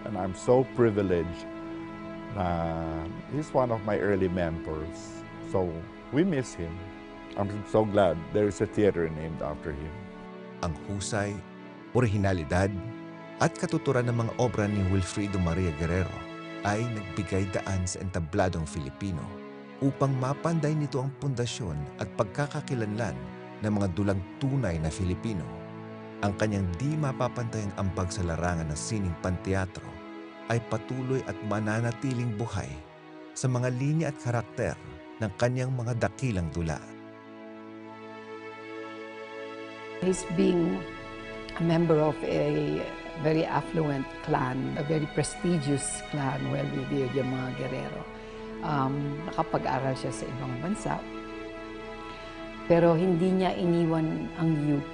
Speaker 19: And I'm so privileged na he's one of my early mentors. So we miss him. I'm so glad there is a theater named after him.
Speaker 3: Ang husay, orihinalidad at katuturan ng mga obra ni Wilfrido Maria Guerrero ay nagbigay daan sa entabladong Filipino upang mapanday nito ang pundasyon at pagkakakilanlan ng mga dulang tunay na Filipino. Ang kanyang di mapapantayang ambag sa larangan ng sining panteatro ay patuloy at mananatiling buhay sa mga linya at karakter ng kanyang mga dakilang dula.
Speaker 20: He's being a member of a very affluent clan, a very prestigious clan, well-revered yung mga Guerrero. Nakapag-aral siya sa ibang bansa. Pero hindi niya iniwan ang UP.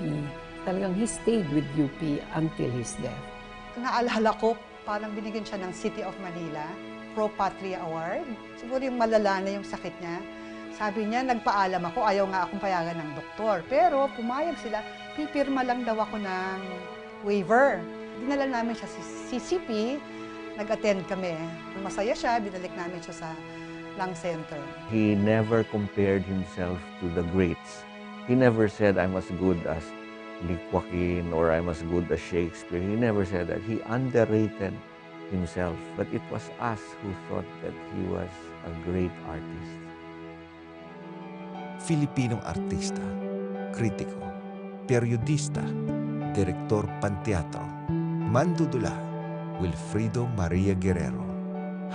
Speaker 20: Talagang he stayed with UP until his death.
Speaker 1: Naalala ko, parang binigyan siya ng City of Manila Pro Patria Award. Siguro yung malala na yung sakit niya. Sabi niya, nagpaalam ako, ayaw nga akong payagan ng doktor. Pero pumayag sila, pipirma lang daw ako ng waiver. Dinala namin siya sa CCP, nag-attend kami. Masaya siya, binalik namin siya sa lung center.
Speaker 21: He never compared himself to the greats. He never said, I'm as good as Lee Joaquin or I'm as good as Shakespeare. He never said that. He underrated himself. But it was us who thought that he was a great artist.
Speaker 3: Filipinong artista, kritiko, periodista, direktor panteatro, mandudula, Wilfrido Maria Guerrero,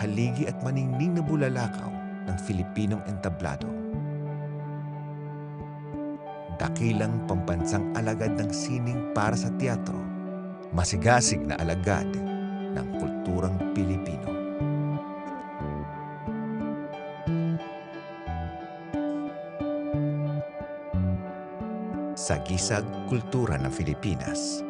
Speaker 3: haligi at maningning na bulalakaw ng Filipinong entablado. Dakilang pambansang alagad ng sining para sa teatro, masigasig na alagad ng kulturang Pilipino. Sa gisag kultura ng Pilipinas.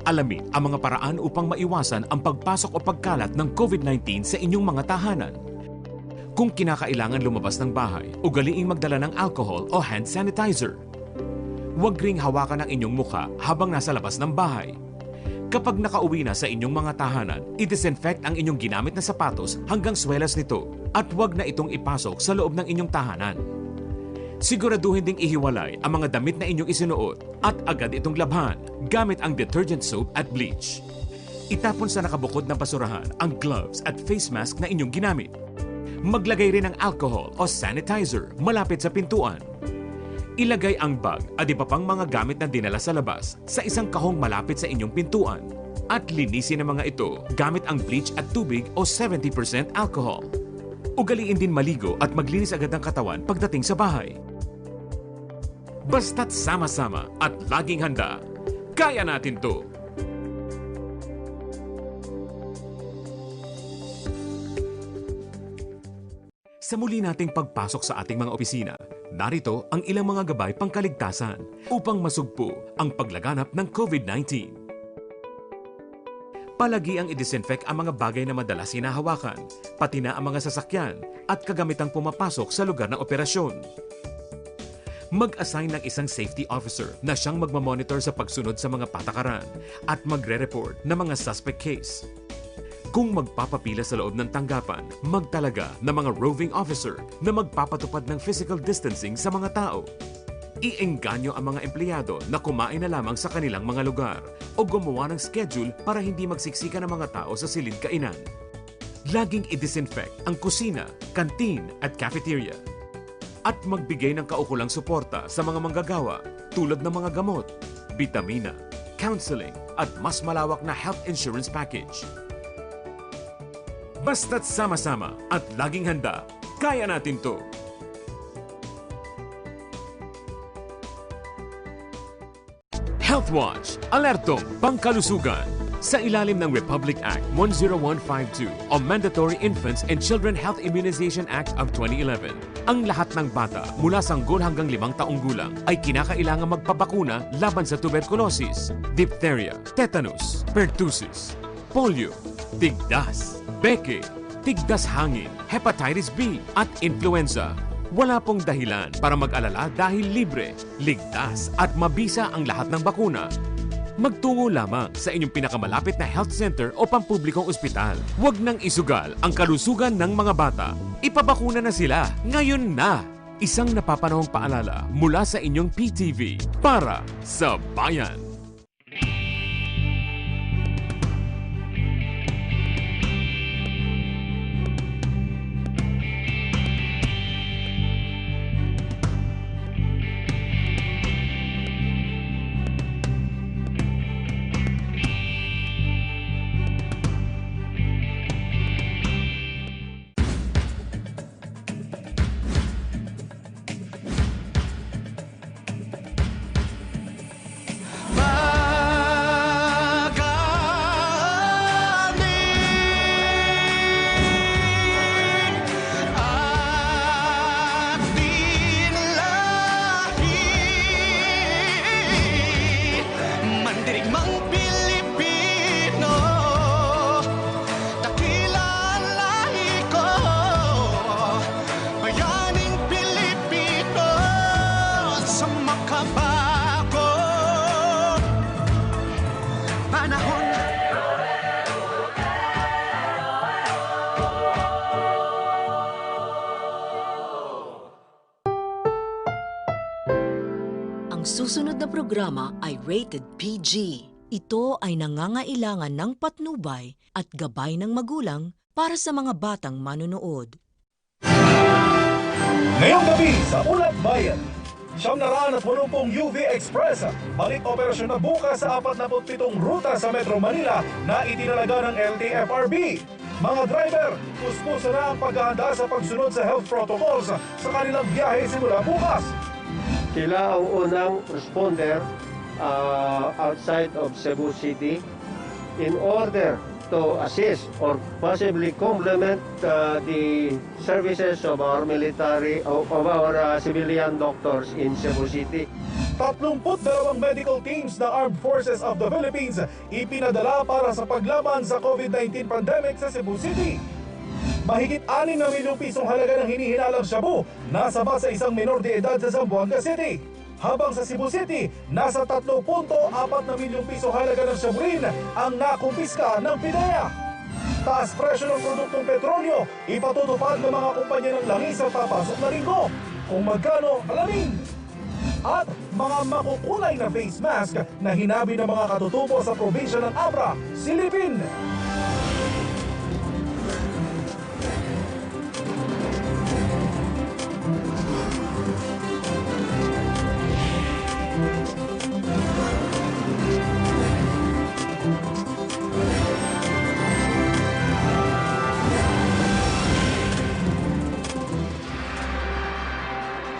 Speaker 2: Alamin ang mga paraan upang maiwasan ang pagpasok o pagkalat ng COVID-19 sa inyong mga tahanan. Kung kinakailangan lumabas ng bahay, ugaliing magdala ng alcohol o hand sanitizer. Huwag ring hawakan ang inyong mukha habang nasa labas ng bahay. Kapag nakauwi na sa inyong mga tahanan, i-disinfect ang inyong ginamit na sapatos hanggang swelas nito at huwag na itong ipasok sa loob ng inyong tahanan. Siguraduhin ding ihiwalay ang mga damit na inyong isinuot at agad itong labhan gamit ang detergent soap at bleach. Itapon sa nakabukod na basurahan ang gloves at face mask na inyong ginamit. Maglagay rin ng alcohol o sanitizer malapit sa pintuan. Ilagay ang bag at iba pang mga gamit na dinala sa labas sa isang kahong malapit sa inyong pintuan. At linisin ang mga ito gamit ang bleach at tubig o 70% alcohol. Ugaliin din maligo at maglinis agad ng katawan pagdating sa bahay. Basta't sama-sama at laging handa, kaya natin to! Sa muli nating pagpasok sa ating mga opisina, narito ang ilang mga gabay pangkaligtasan upang masugpo ang paglaganap ng COVID-19. Palagi ang i-disinfect ang mga bagay na madalas hinahawakan, pati na ang mga sasakyan at kagamitang pumapasok sa lugar ng operasyon. Mag-assign ng isang safety officer na siyang magmamonitor sa pagsunod sa mga patakaran at magre-report ng mga suspect case. Kung magpapapila sa loob ng tanggapan, magtalaga ng mga roving officer na magpapatupad ng physical distancing sa mga tao. Iengganyo ang mga empleyado na kumain na lamang sa kanilang mga lugar o gumawa ng schedule para hindi magsiksika ng mga tao sa silid kainan. Laging i-disinfect ang kusina, kantin at cafeteria. At magbigay ng kaukulang suporta sa mga manggagawa tulad ng mga gamot, bitamina, counseling at mas malawak na health insurance package. Basta't sama-sama at laging handa, kaya natin to! Health Watch, alertong pangkalusugan. Sa ilalim ng Republic Act 10152 o Mandatory Infants and Children Health Immunization Act of 2011, ang lahat ng bata mula 0 hanggang 5 taong gulang ay kinakailangan magpabakuna laban sa tuberculosis, diphtheria, tetanus, pertussis, polio, tigdas, beke, tigdas hangin, hepatitis B at influenza. Wala pong dahilan para mag-alala dahil libre, ligtas at mabisa ang lahat ng bakuna. Magtungo lamang sa inyong pinakamalapit na health center o pampublikong ospital. Huwag nang isugal ang kalusugan ng mga bata. Ipabakuna na sila ngayon na! Isang napapanahong paalala mula sa inyong PTV para sa bayan.
Speaker 14: Susunod na programa ay rated PG. Ito ay nangangailangan ng patnubay at gabay ng magulang para sa mga batang manonood.
Speaker 15: Ngayong gabi sa Ulat Bayan, 780 UV Express balik operasyon na bukas sa 47 ruta sa Metro Manila na itinalaga ng LTFRB. Mga driver, puspuso na ang paghahanda sa pagsunod sa health protocols sa kanilang biyahe simula bukas.
Speaker 23: Sila ang unang responder outside of Cebu City in order to assist or possibly complement the services of our military, of our civilian doctors in Cebu City.
Speaker 15: 32 medical teams ng Armed Forces of the Philippines ipinadala para sa paglaban sa COVID-19 pandemic sa Cebu City. Mahigit 6 na milyong pisong halaga ng hinihinalang shabu nasaba sa isang menor de edad sa Zamboanga City. Habang sa Cebu City, nasa 3.4 na milyong piso halaga ng shabu rin ang nakumpiska ng PIDEA. Taas presyo ng produktong petrolyo, ipatutupad ng mga kumpanya ng langis sa papasok na linggo. Kung magkano, alamin! At mga makukulay na face mask na hinabi ng mga katutubo sa probinsya ng Abra, Silipin.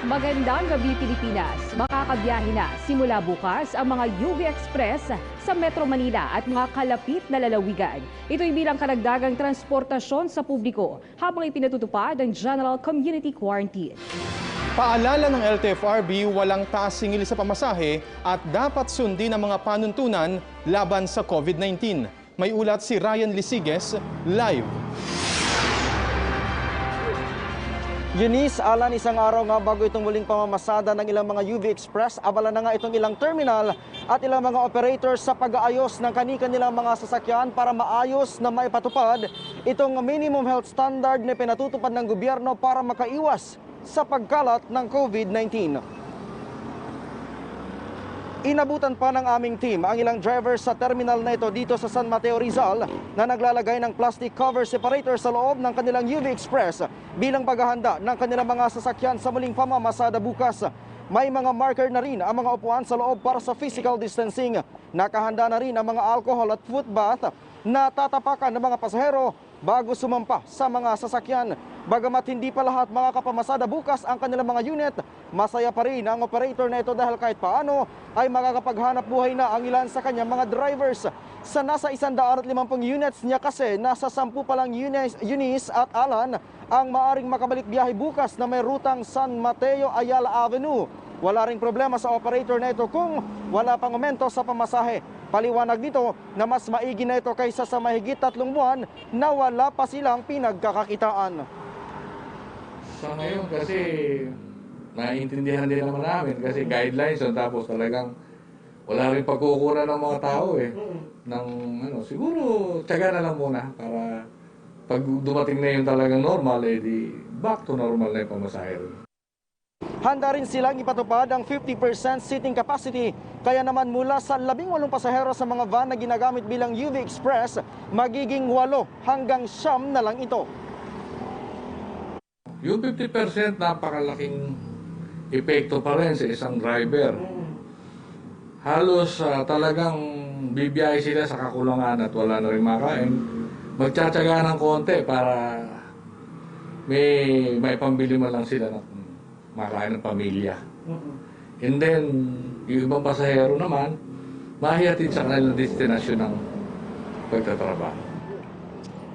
Speaker 24: Magandang gabi Pilipinas. Makakabiyahe na simula bukas ang mga UV Express sa Metro Manila at mga kalapit na lalawigan. Ito'y bilang karagdagang transportasyon sa publiko habang ipinatutupad ang General Community Quarantine.
Speaker 25: Paalala ng LTFRB, walang taas singil sa pamasahe at dapat sundin ang mga panuntunan laban sa COVID-19. May ulat si Ryan Lisiges, live.
Speaker 26: Eunice, Alan, isang araw nga bago itong muling pamamasada ng ilang mga UV Express, abala na nga itong ilang terminal at ilang mga operators sa pag-aayos ng kani-kanilang mga sasakyan para maayos na maipatupad itong minimum health standard na pinatutupad ng gobyerno para makaiwas sa pagkalat ng COVID-19. Inabutan pa ng aming team ang ilang drivers sa terminal na ito dito sa San Mateo, Rizal na naglalagay ng plastic cover separator sa loob ng kanilang UV Express bilang paghahanda ng kanilang mga sasakyan sa muling pamamasada bukas. May mga marker na rin ang mga upuan sa loob para sa physical distancing. Nakahanda na rin ang mga alcohol at foot bath na tatapakan ng mga pasahero bago sumampa sa mga sasakyan. Bagamat hindi pa lahat makakapamasada bukas ang kanilang mga unit, masaya pa rin ang operator na ito dahil kahit paano ay makakapaghanap buhay na ang ilan sa kanyang mga drivers. Sa nasa 150 units niya kasi, nasa 10 pa lang Eunice at Alan ang maaring makabalik biyahe bukas na may rutang San Mateo Ayala Avenue. Wala ring problema sa operator na ito kung wala pang aumento sa pamasahe. Paliwanag nito na mas maigi na ito kaysa sa mahigit 3 buwan na wala pa silang pinagkakakitaan.
Speaker 27: Sa ngayon kasi naiintindihan din naman namin kasi guidelines yun, tapos talagang wala rin pagkukunan ng mga tao eh. Siguro, tiyaga na lang muna para pag dumating na yung talagang normal, di back to normal na yung pamasahe rin.
Speaker 26: Handa rin silang ipatupad ang 50% seating capacity. Kaya naman mula sa 18 pasahero sa mga van na ginagamit bilang UV Express, magiging 8 hanggang 9 na lang ito.
Speaker 27: Yung 50% napakalaking epekto pa rin sa isang driver. Halos talagang bibiyahe sila sa kakulangan at wala na rin makain. Magtsatsaga ng konti para may pambili man lang sila ng makain ng pamilya. And then, yung ibang pasahero naman, mahihatid sa kanilang destinasyon ng pagtatrabaho.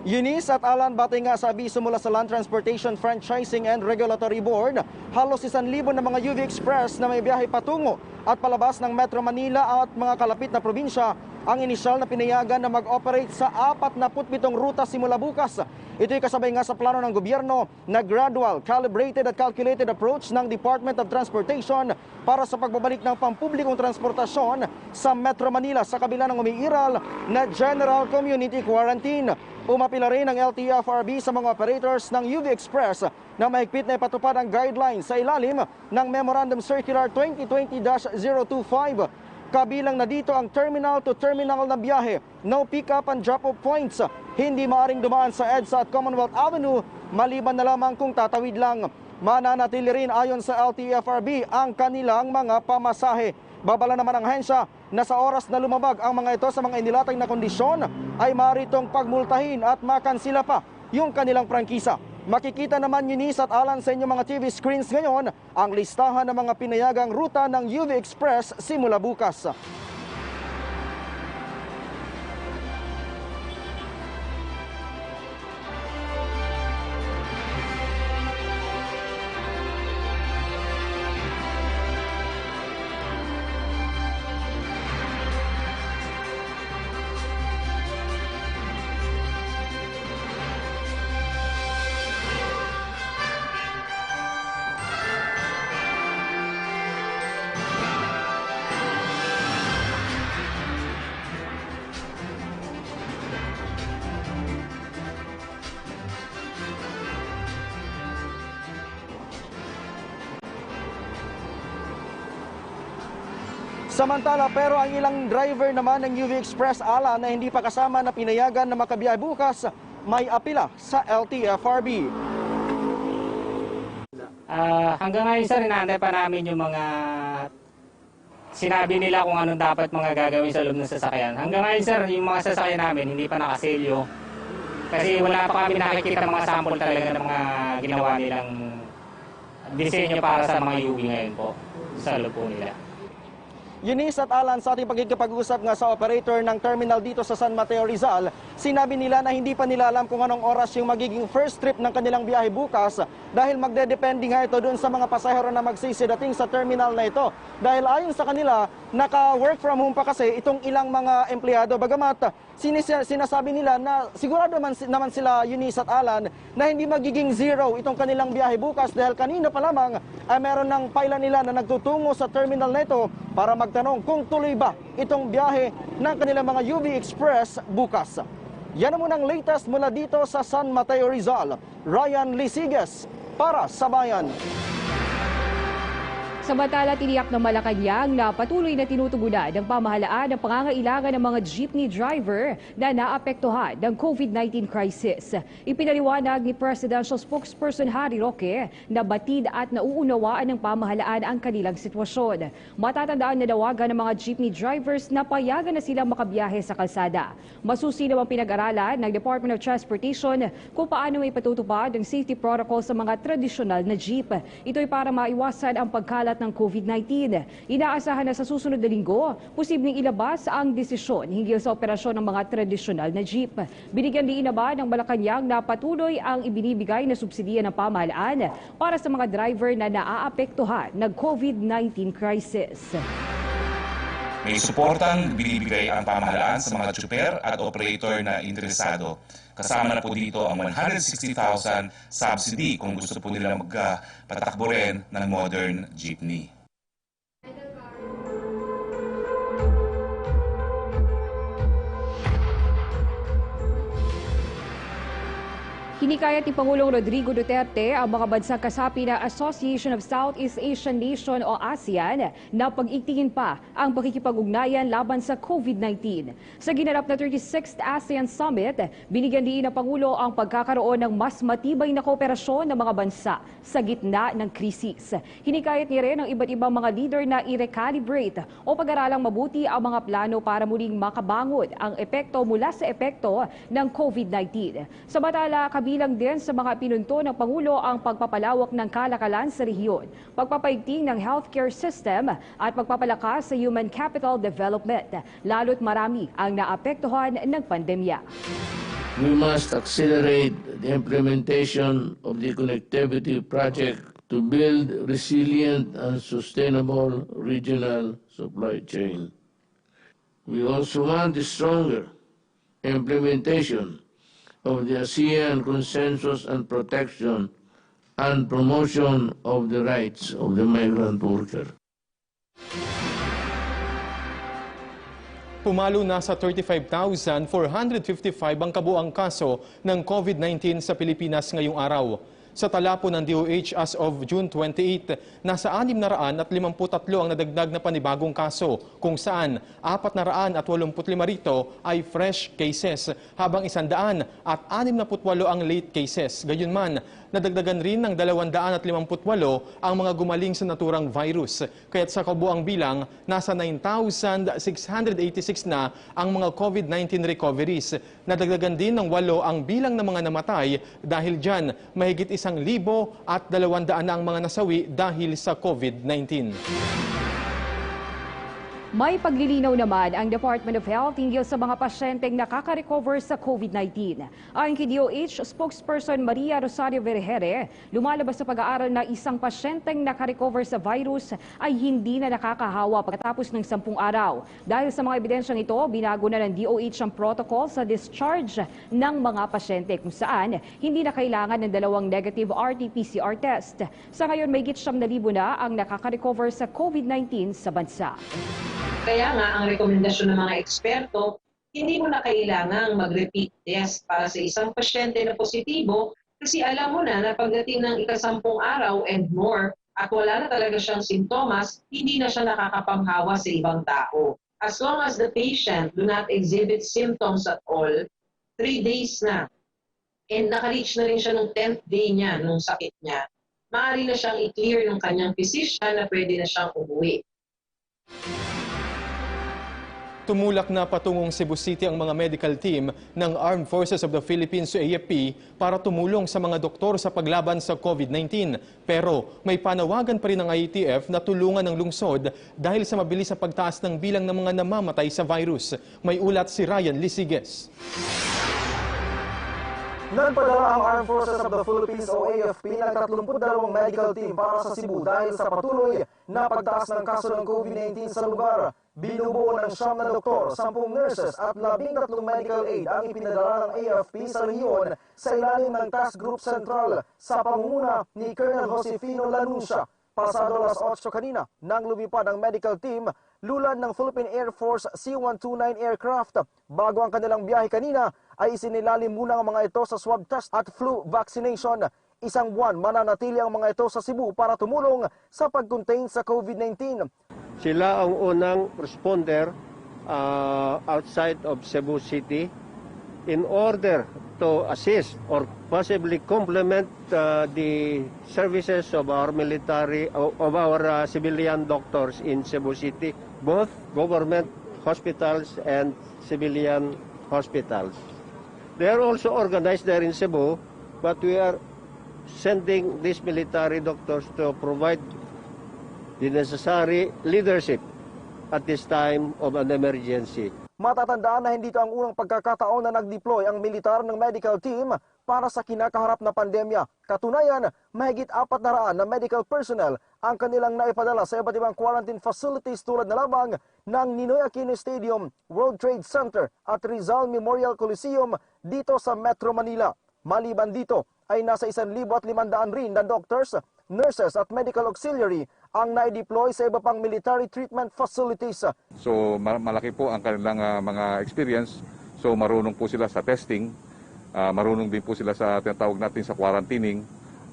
Speaker 26: Eunice at Alan, batay nga sa abiso mula sa Land Transportation Franchising and Regulatory Board, halos 1,000 na mga UV Express na may biyahe patungo at palabas ng Metro Manila at mga kalapit na probinsya ang inisyal na pinayagan na mag-operate sa 47 ruta simula bukas. Ito'y kasabay nga sa plano ng gobyerno na gradual, calibrated at calculated approach ng Department of Transportation para sa pagbabalik ng pampublikong transportasyon sa Metro Manila sa kabila ng umiiral na General Community Quarantine. Umapila rin ang LTFRB sa mga operators ng UV Express na mahigpit na ipatupad ang guidelines sa ilalim ng Memorandum Circular 2020-025. Kabilang na dito ang terminal-to-terminal na biyahe, no pick-up and drop-off points, hindi maaring dumaan sa EDSA at Commonwealth Avenue, maliban na lamang kung tatawid lang. Mananatili rin ayon sa LTFRB ang kanilang mga pamasahe. Babala naman ang ahensya na sa oras na lumabag ang mga ito sa mga inilatag na kondisyon, ay maaritong pagmultahin at makansila pa yung kanilang prangkisa. Makikita naman Eunice at Alan sa inyong mga TV screens ngayon ang listahan ng mga pinayagang ruta ng UV Express simula bukas. Samantala pero ang ilang driver naman ng UV Express Ala na hindi pa kasama na pinayagan na makabiyahe bukas, may apila sa LTFRB.
Speaker 4: Hanggang ngayon sir, inaantay pa namin yung mga sinabi nila kung anong dapat mga gagawin sa loob ng sasakyan. Hanggang ngayon sir, yung mga sasakyan namin hindi pa nakaselyo. Kasi wala pa kami nakikita mga sample talaga ng mga ginawa nilang disenyo para sa mga UV ngayon po sa loob po nila.
Speaker 26: Eunice at Alan, sa ating pagkikipag-usap nga sa operator ng terminal dito sa San Mateo, Rizal, sinabi nila na hindi pa nila alam kung anong oras yung magiging first trip ng kanilang biyahe bukas dahil magdedepende nga ito doon sa mga pasahero na magsisidating sa terminal na ito. Dahil ayon sa kanila, naka-work from home pa kasi itong ilang mga empleyado. Bagamat sinasabi nila na sigurado naman sila, Eunice at Alan, na hindi magiging zero itong kanilang biyahe bukas dahil kanina pa lamang ay meron ng pila nila na nagtutungo sa terminal na ito para magtanong kung tuloy ba itong biyahe ng kanilang mga UV Express bukas. Yan ang munang latest mula dito sa San Mateo, Rizal. Ryan Lisiges para sa Bayan.
Speaker 24: Samantala, tiniyak ng Malacanang na patuloy na tinutugunan ng pamahalaan ang pangangailangan ng mga jeepney driver na naapektuhan ng COVID-19 crisis. Ipinaliwanag ni Presidential Spokesperson Harry Roque na batid at nauunawaan ng pamahalaan ang kanilang sitwasyon. Matatandaan na nawagan ng mga jeepney drivers na payagan na silang makabiyahe sa kalsada. Masusi namang pinag-aralan ng Department of Transportation kung paano may patutupad ang safety protocol sa mga tradisyonal na jeep. Ito'y para maiwasan ang pagkalat ng COVID-19. Inaasahan na sa susunod na linggo, posibleng ilabas ang desisyon hinggil sa operasyon ng mga tradisyonal na jeep. Binigyan din ba ng Malacanang na patuloy ang ibinibigay na subsidiya ng pamahalaan para sa mga driver na naaapektuhan ng COVID-19 crisis.
Speaker 7: May suportang binibigay ang pamahalaan sa mga tsuper at operator na interesado. Kasama na po dito ang 160,000 subsidy kung gusto po nila magpatakbo rin ng modern jeepney.
Speaker 24: Hinikayat ni Pangulong Rodrigo Duterte ang mga bansang kasapi ng Association of Southeast Asian Nation o ASEAN na pag-igtingin pa ang pakikipag-ugnayan laban sa COVID-19. Sa ginarap na 36th ASEAN Summit, binigyan din ng Pangulo ang pagkakaroon ng mas matibay na kooperasyon ng mga bansa sa gitna ng krisis. Hinikayat niya rin ang iba't ibang mga leader na i-recalibrate o pag-aralang mabuti ang mga plano para muling makabangon ang epekto mula sa epekto ng COVID-19. Samantala, kabilang din sa mga pinunto ng Pangulo ang pagpapalawak ng kalakalan sa rehiyon, pagpapaigting ng healthcare system at pagpapalakas sa human capital development, lalo't marami ang naapektuhan ng pandemya.
Speaker 6: We must accelerate the implementation of the connectivity project to build resilient and sustainable regional supply chain. We also want the stronger implementation of the ASEAN Consensus on Protection and Promotion of the Rights of the Migrant Worker.
Speaker 25: Pumalo na sa 35,455 ang kabuang kaso ng COVID-19 sa Pilipinas ngayong araw. Sa tala po ng DOH as of June 28, nasa 653 ang nadagdag na panibagong kaso, kung saan 485 rito ay fresh cases, habang 168 ang late cases. Gayunman, nadagdagan rin ng 258 ang mga gumaling sa naturang virus. Kaya't sa kabuang bilang, nasa 9,686 na ang mga COVID-19 recoveries. Nadagdagan din ng 8 ang bilang ng mga namatay dahil dyan mahigit 1,200 na ang mga nasawi dahil sa COVID-19.
Speaker 24: May paglilinaw naman ang Department of Health hinggil sa mga pasyenteng nakaka-recover sa COVID-19. Ayon kay DOH spokesperson Maria Rosario Vergere, lumalabas sa pag-aaral na isang pasyenteng naka-recover sa virus ay hindi na nakakahawa pagkatapos ng 10 araw. Dahil sa mga ebidensyang ito, binago na ng DOH ang protocol sa discharge ng mga pasyente kung saan hindi na kailangan ng 2 negative RT-PCR test. Sa ngayon, may higit 9,000 na ang nakaka-recover sa COVID-19 sa bansa.
Speaker 8: Kaya nga, ang rekomendasyon ng mga eksperto, hindi mo na kailangang mag-repeat test para sa isang pasyente na positibo kasi alam mo na pagdating ng ika-10 araw and more at wala na talaga siyang sintomas, hindi na siya nakakapanghawa sa ibang tao. As long as the patient do not exhibit symptoms at all, 3 days na, and naka-reach na rin siya ng 10th day niya, nung sakit niya, maaari na siyang i-clear ng kanyang physician na pwede na siyang umuwi.
Speaker 25: Tumulak na patungong Cebu City ang mga medical team ng Armed Forces of the Philippines o AFP para tumulong sa mga doktor sa paglaban sa COVID-19. Pero may panawagan pa rin ng IATF na tulungan ng lungsod dahil sa mabilis sa pagtaas ng bilang ng mga namamatay sa virus. May ulat si Ryan Lisiges.
Speaker 26: Nagpadala ang Armed Forces of the Philippines o AFP ng 32 medical team para sa Cebu dahil sa patuloy na pagtaas ng kaso ng COVID-19 sa lugar. Binubuo ng 9 na doktor, 10 nurses at 13 medical aid ang ipinadala ng AFP sa rehiyon sa ilalim ng Task Group Central sa pamumuna ni Colonel Josefino Lanuncia. Pasado alas 8 kanina nang lumipad ang medical team lulad ng Philippine Air Force C-129 aircraft. Bago ang kanilang biyahe kanina ay isinilalim muna ang mga ito sa swab test at flu vaccination. 1 buwan mananatili ang mga ito sa Cebu para tumulong sa pag-contain sa COVID-19.
Speaker 23: Sila ang unang responder outside of Cebu City in order to assist or possibly complement the services of our military, of our civilian doctors in Cebu City, both government hospitals and civilian hospitals. They are also organized there in Cebu, but we are sending these military doctors to provide the necessary leadership at this time of an emergency.
Speaker 26: Matatandaan na hindi ito ang unang pagkakataon na nag-deploy ang militar ng medical team para sa kinakaharap na pandemya. Katunayan, mahigit 400 na medical personnel ang kanilang naipadala sa iba't ibang quarantine facilities tulad na lamang ng Ninoy Aquino Stadium, World Trade Center at Rizal Memorial Coliseum dito sa Metro Manila. Maliban dito ay nasa 1,500 rin na doctors, nurses at medical auxiliary ang na-deploy sa iba pang military treatment facilities.
Speaker 19: So malaki po ang kanilang mga experience. So marunong po sila sa testing
Speaker 5: Marunong din po sila sa tinatawag natin sa quarantining.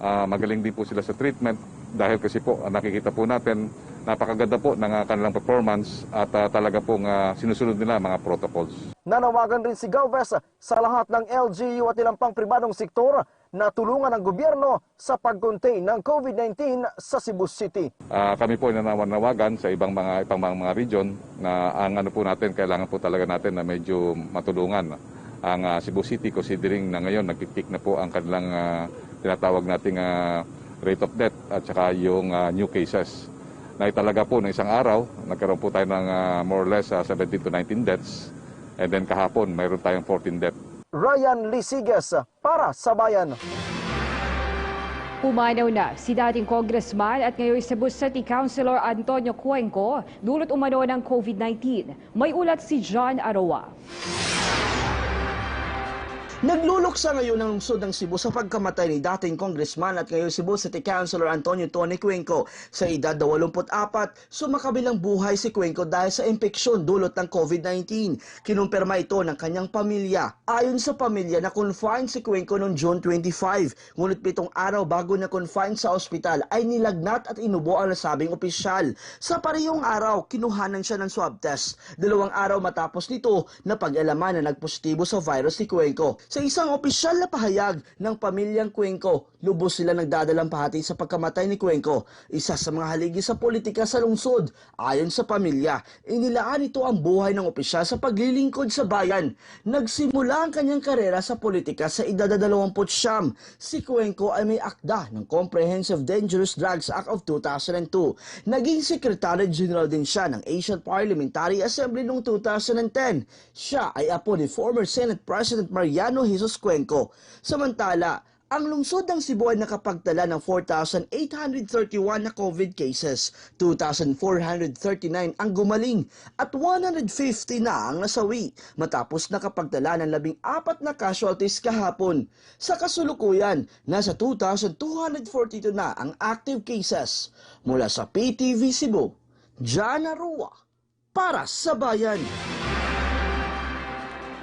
Speaker 5: Magaling din po sila sa treatment dahil kasi po nakikita po natin napakaganda po ng kanilang performance at talaga pong sinusunod nila mga protocols.
Speaker 26: Nanawagan rin si Galvez sa lahat ng LGU at ilang pang pribadong sektor na tulungan ng gobyerno sa pag-contain ng COVID-19 sa Cebu City.
Speaker 5: Kami po nananawagan sa ibang mga region na ang ano po natin, kailangan po talaga natin na medyo matulungan ang Cebu City considering na ngayon nagpipeak na po ang kanilang tinatawag nating rate of death at saka yung new cases. Na talaga po ng isang araw, nagkaroon po tayo ng more or less 17 to 19 deaths. And then kahapon, mayroon tayong 14 deaths.
Speaker 26: Ryan Lisiges para sa Bayan.
Speaker 24: Pumanaw na si dating congressman at ngayon Cebu City Councilor Antonio Cuenco dulot umano ng COVID-19. May ulat si John Aroa.
Speaker 10: Nagluluksa ngayon ang lungsod ng Cebu sa pagkamatay ni dating congressman at ngayon Cebu City Councilor Antonio Tony Cuenco. Sa edad 84, sumakabilang buhay si Cuenco dahil sa impeksyon dulot ng COVID-19. Kinumpirma ito ng kanyang pamilya. Ayon sa pamilya, na-confine si Cuenco noong June 25. Ngunit 7 araw bago na-confine sa ospital ay nilagnat at inubo ang nasabing opisyal. Sa parehong araw, kinuhanan siya ng swab test. 2 araw matapos nito, napag-alaman na nagpositibo sa virus si Cuenco. Sa isang opisyal na pahayag ng pamilyang Cuenco, lubos sila nagdadalang pahati sa pagkamatay ni Cuenco, isa sa mga haligi sa politika sa lungsod. Ayon sa pamilya, inilaan ito ang buhay ng opisyal sa paglilingkod sa bayan. Nagsimula ang kanyang karera sa politika sa edad 29. Si Cuenco ay may akda ng Comprehensive Dangerous Drugs Act of 2002. Naging Secretary General din siya ng Asian Parliamentary Assembly noong 2010. Siya ay apo ni former Senate President Mariano Jesus Cuenco. Samantala, ang lungsod ng Cebu ay nakapagtala ng 4,831 na COVID cases, 2,439 ang gumaling at 150 na ang nasawi matapos nakapagtala ng 14 na casualties kahapon. Sa kasulukuyan, nasa 2,242 na ang active cases. Mula sa PTV Cebu, Jana Rua, para sa Bayan.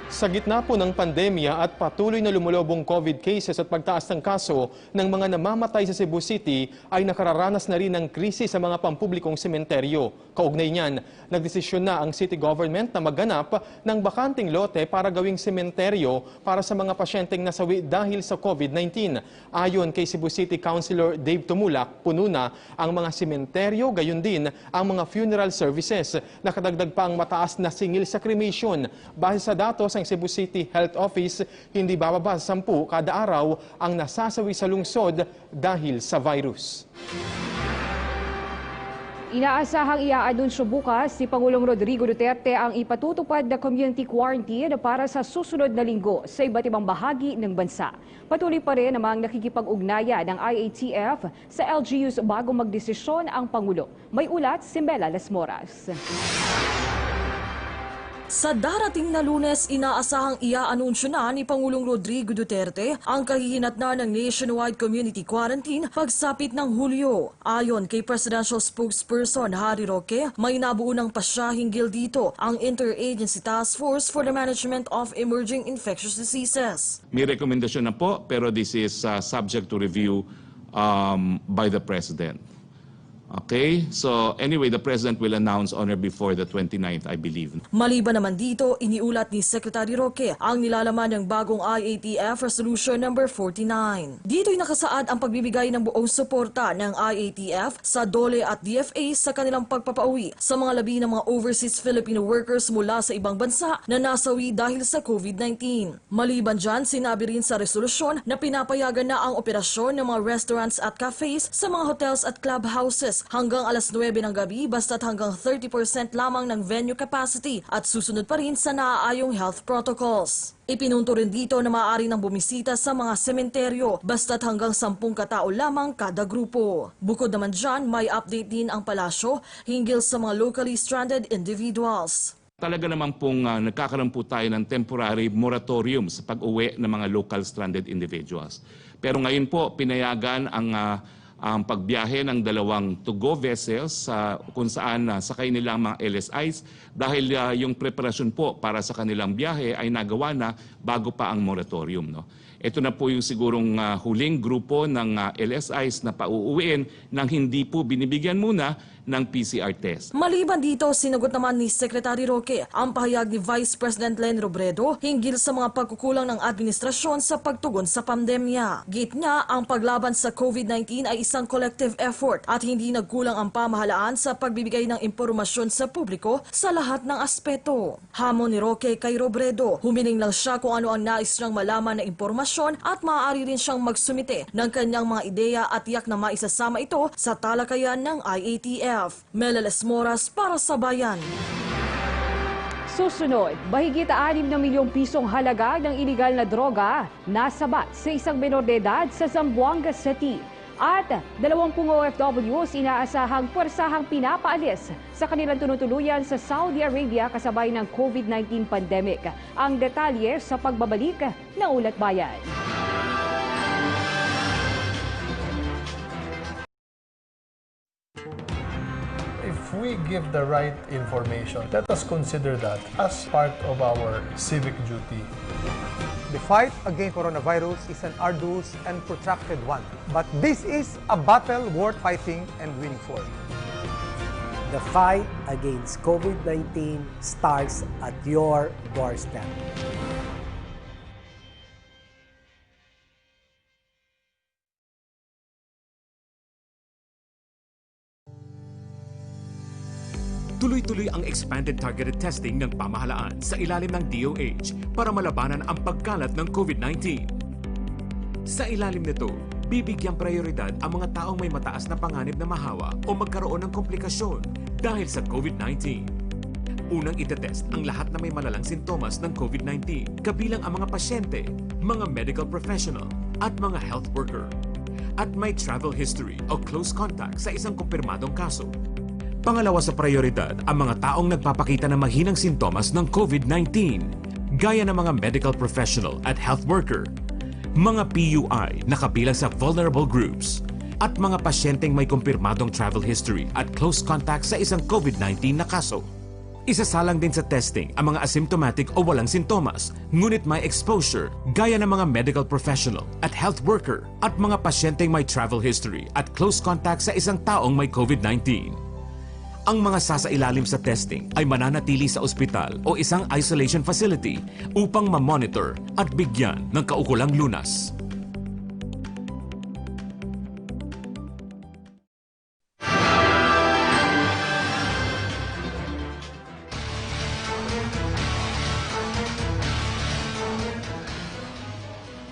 Speaker 25: Sa gitna po ng pandemya at patuloy na lumulubong COVID cases at pagtaas ng kaso ng mga namamatay sa Cebu City ay nakararanas na rin ng krisis sa mga pampublikong sementeryo. Kaugnay niyan, nagdesisyon na ang city government na magganap ng bakanting lote para gawing sementeryo para sa mga pasyenteng nasawi dahil sa COVID-19. Ayon kay Cebu City Councilor Dave Tumulak, puno na ang mga sementeryo, gayon din ang mga funeral services. Nakadagdag pa ang mataas na singil sa cremation. Base sa datos ng Cebu City Health Office, hindi bababa sa 10 kada araw ang nasasawi sa lungsod dahil sa virus.
Speaker 24: Inaasahang iaanunsyo bukas si Pangulong Rodrigo Duterte ang ipatutupad na community quarantine para sa susunod na linggo sa iba't ibang bahagi ng bansa. Patuloy pa rin namang nakikipag-ugnayan ng IATF sa LGUs bago magdesisyon ang Pangulo. May ulat si Mela Las Moras.
Speaker 14: Sa darating na Lunes, inaasahang iaanunsyo na ni Pangulong Rodrigo Duterte ang kahihinatnan ng nationwide community quarantine pagsapit ng Hulyo. Ayon kay Presidential Spokesperson Harry Roque, may nabuo ng pasya hinggil dito ang Interagency Task Force for the Management of Emerging Infectious Diseases.
Speaker 7: May rekomendasyon na po, pero this is subject to review by the President. Okay, so anyway, the President will announce on or before the 29th, I believe.
Speaker 14: Maliban naman dito, iniulat ni Secretary Roque ang nilalaman ng bagong IATF Resolution number 49. Dito'y nakasaad ang pagbibigay ng buong suporta ng IATF sa DOLE at DFA sa kanilang pagpapauwi sa mga labi ng mga overseas Filipino workers mula sa ibang bansa na nasawi dahil sa COVID-19. Maliban dyan, sinabi rin sa resolusyon na pinapayagan na ang operasyon ng mga restaurants at cafes sa mga hotels at clubhouses hanggang alas 9 ng gabi basta't hanggang 30% lamang ng venue capacity at susunod pa rin sa naaayong health protocols. Ipinunto rin dito na maaari nang bumisita sa mga sementeryo basta't hanggang 10 katao lamang kada grupo. Bukod naman dyan, may update din ang palasyo hinggil sa mga locally stranded individuals.
Speaker 7: Talaga naman pong nagkakaroon po tayo ng temporary moratorium sa pag-uwi ng mga local stranded individuals. Pero ngayon po, pinayagan ang
Speaker 9: ang pagbiyahe ng 2 to-go vessels kung saan sakay nilang mga LSIs dahil yung preparasyon po para sa kanilang biyahe ay nagawa na bago pa ang moratorium. No? Ito na po yung sigurong huling grupo ng LSIs na pauuwiin nang hindi po binibigyan muna ng PCR test.
Speaker 14: Maliban dito, sinagot naman ni Secretary Roque ang pahayag ni Vice President Len Robredo hinggil sa mga pagkukulang ng administrasyon sa pagtugon sa pandemya. Git niya, ang paglaban sa COVID-19 ay isang collective effort at hindi nagkulang ang pamahalaan sa pagbibigay ng impormasyon sa publiko sa lahat ng aspeto. Hamon ni Roque kay Robredo, humiling lang siya kung ano ang nais niyang malaman na impormasyon at maaari rin siyang magsumite ng kanyang mga ideya at tiyak na maisasama ito sa talakayan ng IATF. Meleles Moras para sa Bayan.
Speaker 24: Susunod, mahigit 6 na milyong pisong halaga ng iligal na droga nasabat sa isang menor de edad sa Zamboanga City. At 20 OFWs inaasahang puwersahang pinapaalis sa kanilang tunutuluyan sa Saudi Arabia kasabay ng COVID-19 pandemic. Ang detalye sa pagbabalik ng Ulat Bayan.
Speaker 11: If we give the right information, let us consider that as part of our civic duty.
Speaker 12: The fight against coronavirus is an arduous and protracted one, but this is a battle worth fighting and winning for.
Speaker 13: The fight against COVID-19 starts at your doorstep.
Speaker 2: Tuloy-tuloy ang expanded targeted testing ng pamahalaan sa ilalim ng DOH para malabanan ang pagkalat ng COVID-19. Sa ilalim nito, bibigyang prioridad ang mga taong may mataas na panganib na mahawa o magkaroon ng komplikasyon dahil sa COVID-19. Unang itetest ang lahat na may malalang sintomas ng COVID-19, kabilang ang mga pasyente, mga medical professional at mga health worker. At may travel history o close contact sa isang kumpirmadong kaso. Pangalawa sa prioridad, ang mga taong nagpapakita ng mahinang sintomas ng COVID-19, gaya ng mga medical professional at health worker, mga PUI na kabilang sa vulnerable groups, at mga pasyenteng may kumpirmadong travel history at close contact sa isang COVID-19 na kaso. Isasalang din sa testing ang mga asymptomatic o walang sintomas, ngunit may exposure, gaya ng mga medical professional at health worker, at mga pasyenteng may travel history at close contact sa isang taong may COVID-19. Ang mga sasailalim sa testing ay mananatili sa ospital o isang isolation facility upang ma-monitor at bigyan ng kaukulang lunas.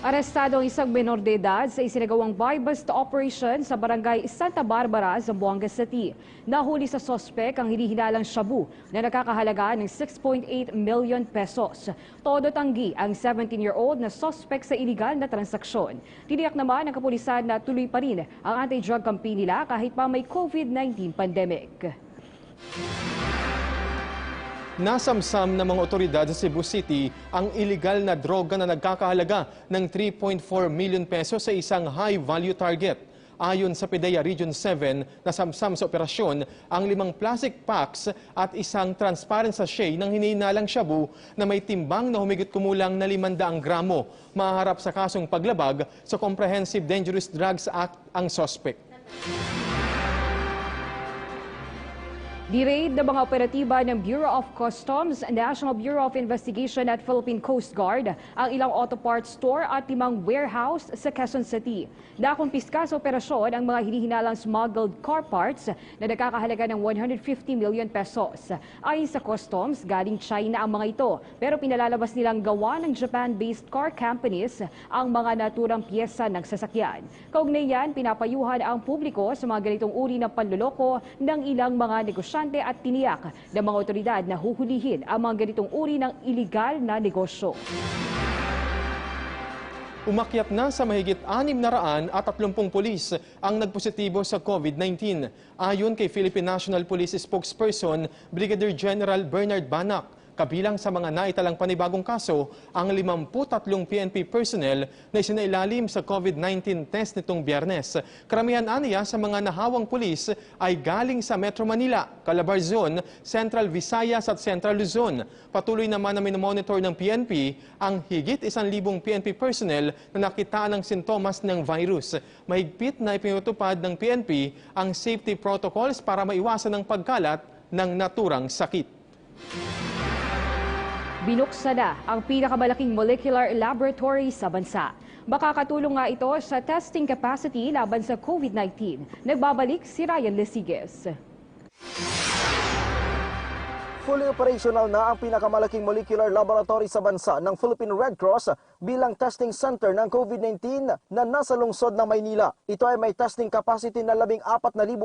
Speaker 24: Arestado ang isang menor de edad sa isinagawang buy-bust operation sa barangay Santa Barbara, Zamboanga City. Nahuli sa sospek ang hinihinalang shabu na nakakahalaga ng 6.8 million pesos. Todo tanggi ang 17-year-old na sospek sa iligal na transaksyon. Tiniyak naman ng kapulisan na tuloy pa rin ang anti-drug campaign nila kahit pa may COVID-19 pandemic.
Speaker 25: Nasamsam ng mga otoridad sa Cebu City ang iligal na droga na nagkakahalaga ng 3.4 million pesos sa isang high-value target. Ayon sa PDEA Region 7, nasamsam sa operasyon ang 5 plastic packs at isang transparent sachet ng hinihinalang shabu na may timbang na humigit kumulang na 500 gramo. Mahaharap sa kasong paglabag sa Comprehensive Dangerous Drugs Act ang suspect.
Speaker 24: Di-raid ng mga operatiba ng Bureau of Customs, National Bureau of Investigation at Philippine Coast Guard ang ilang auto parts store at 5 warehouse sa Quezon City. Nakumpiska sa operasyon ang mga hinihinalang smuggled car parts na nagkakahalaga ng 150 million pesos. Ayon sa Customs, galing China ang mga ito, pero pinalalabas nilang gawa ng Japan-based car companies ang mga naturang piyesa ng sasakyan. Kaugnay yan, pinapayuhan ang publiko sa mga ganitong uri ng panloloko ng ilang mga negosyante at tiniyak ng mga otoridad na huhulihin ang mga ganitong uri ng iligal na negosyo.
Speaker 25: Umakyat na sa mahigit 630 pulis ang nagpositibo sa COVID-19. Ayon kay Philippine National Police spokesperson Brigadier General Bernard Banac, Kabilang sa mga naitalang panibagong kaso, ang 53 PNP personnel na isinailalim sa COVID-19 test nitong Biyernes. Karamihan aniya sa mga nahawang pulis ay galing sa Metro Manila, Calabarzon, Central Visayas at Central Luzon. Patuloy naman na minomonitor ng PNP ang higit 1,000 PNP personnel na nakitaan ng sintomas ng virus. Mahigpit na ipinutupad ng PNP ang safety protocols para maiwasan ang pagkalat ng naturang sakit.
Speaker 24: Binuksan na ang pinakamalaking molecular laboratory sa bansa. Makakatulong nga ito sa testing capacity laban sa COVID-19. Nagbabalik si Ryan Lesiges.
Speaker 26: Fully operational na ang pinakamalaking molecular laboratory sa bansa ng Philippine Red Cross bilang testing center ng COVID-19 na nasa lungsod ng Maynila. Ito ay may testing capacity na 14,000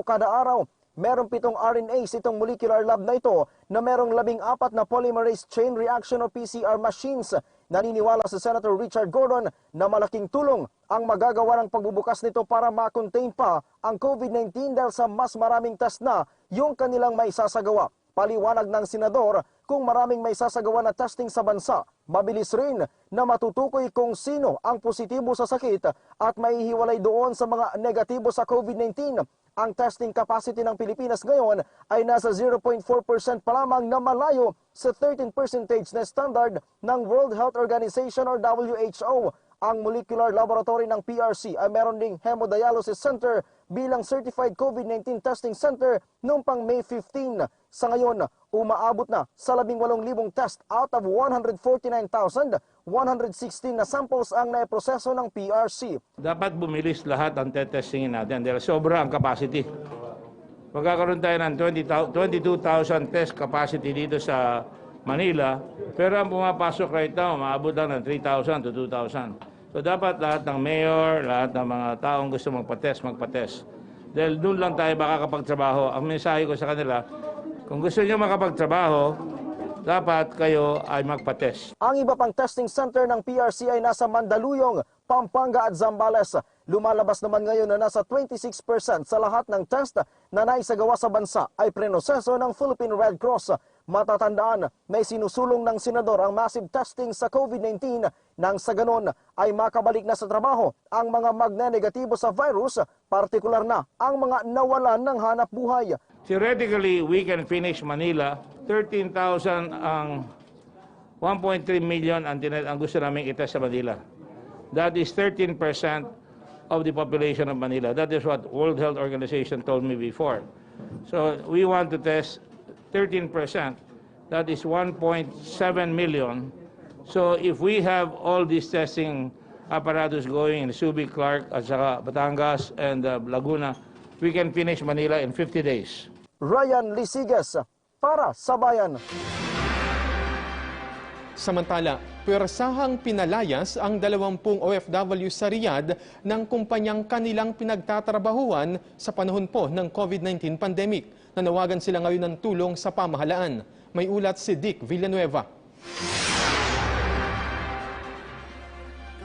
Speaker 26: kada araw. Merong 7 RNAs itong molecular lab na ito na merong 14 na polymerase chain reaction o PCR machines. Naniniwala si Senator Richard Gordon na malaking tulong ang magagawa ng pagbubukas nito para ma-contain pa ang COVID-19 dahil sa mas maraming test na yung kanilang may sasagawa. Paliwanag ng senador, kung maraming may sasagawa na testing sa bansa, mabilis rin na matutukoy kung sino ang positibo sa sakit at maihiwalay doon sa mga negatibo sa COVID-19. Ang testing capacity ng Pilipinas ngayon ay nasa 0.4% pa lamang na malayo sa 13% na standard ng World Health Organization or WHO. Ang molecular laboratory ng PRC ay meron ding hemodialysis center bilang certified COVID-19 testing center noong pang May 15. Sa ngayon, umaabot na sa 18,000 test out of 149,116 na samples ang naiproseso ng PRC.
Speaker 27: Dapat bumilis lahat ang tetestingin natin dahil sobra ang capacity. Magkakaroon tayo ng 22,000 test capacity dito sa Manila, pero ang pumapasok right now, maabot lang ng 3,000 to 2,000. So dapat lahat ng mayor, lahat ng mga taong gusto magpa-test. Dahil doon lang tayo makakapagtrabaho. Ang mensahe ko sa kanila, kung gusto niyo makapagtrabaho, dapat kayo ay magpa-test.
Speaker 26: Ang iba pang testing center ng PRC ay nasa Mandaluyong, Pampanga at Zambales. Lumalabas naman ngayon na nasa 26% sa lahat ng test na naisagawa sa bansa ay prenoseso ng Philippine Red Cross. Matatandaan, may sinusulong ng senador ang massive testing sa COVID-19 nang sa ganon ay makabalik na sa trabaho ang mga magne-negatibo sa virus, partikular na ang mga nawalan ng hanap buhay.
Speaker 27: Theoretically, we can finish Manila. 13,000 ang 1.3 million ang gusto namin itest sa Manila. That is 13% of the population of Manila. That is what World Health Organization told me before. So we want to test 13%. That is 1.7 million. So if we have all these testing apparatus going in Subic, Clark, at saka Batangas and Laguna, we can finish Manila in 50 days.
Speaker 26: Ryan Lesiges para sa Bayan.
Speaker 25: Samantala, pwersahang pinalayas ang 20 OFW sa Riyadh ng kumpanyang kanilang pinagtatrabahuan sa panahon po ng COVID-19 pandemic. Nanawagan sila ngayon ng tulong sa pamahalaan. May ulat si Dick Villanueva.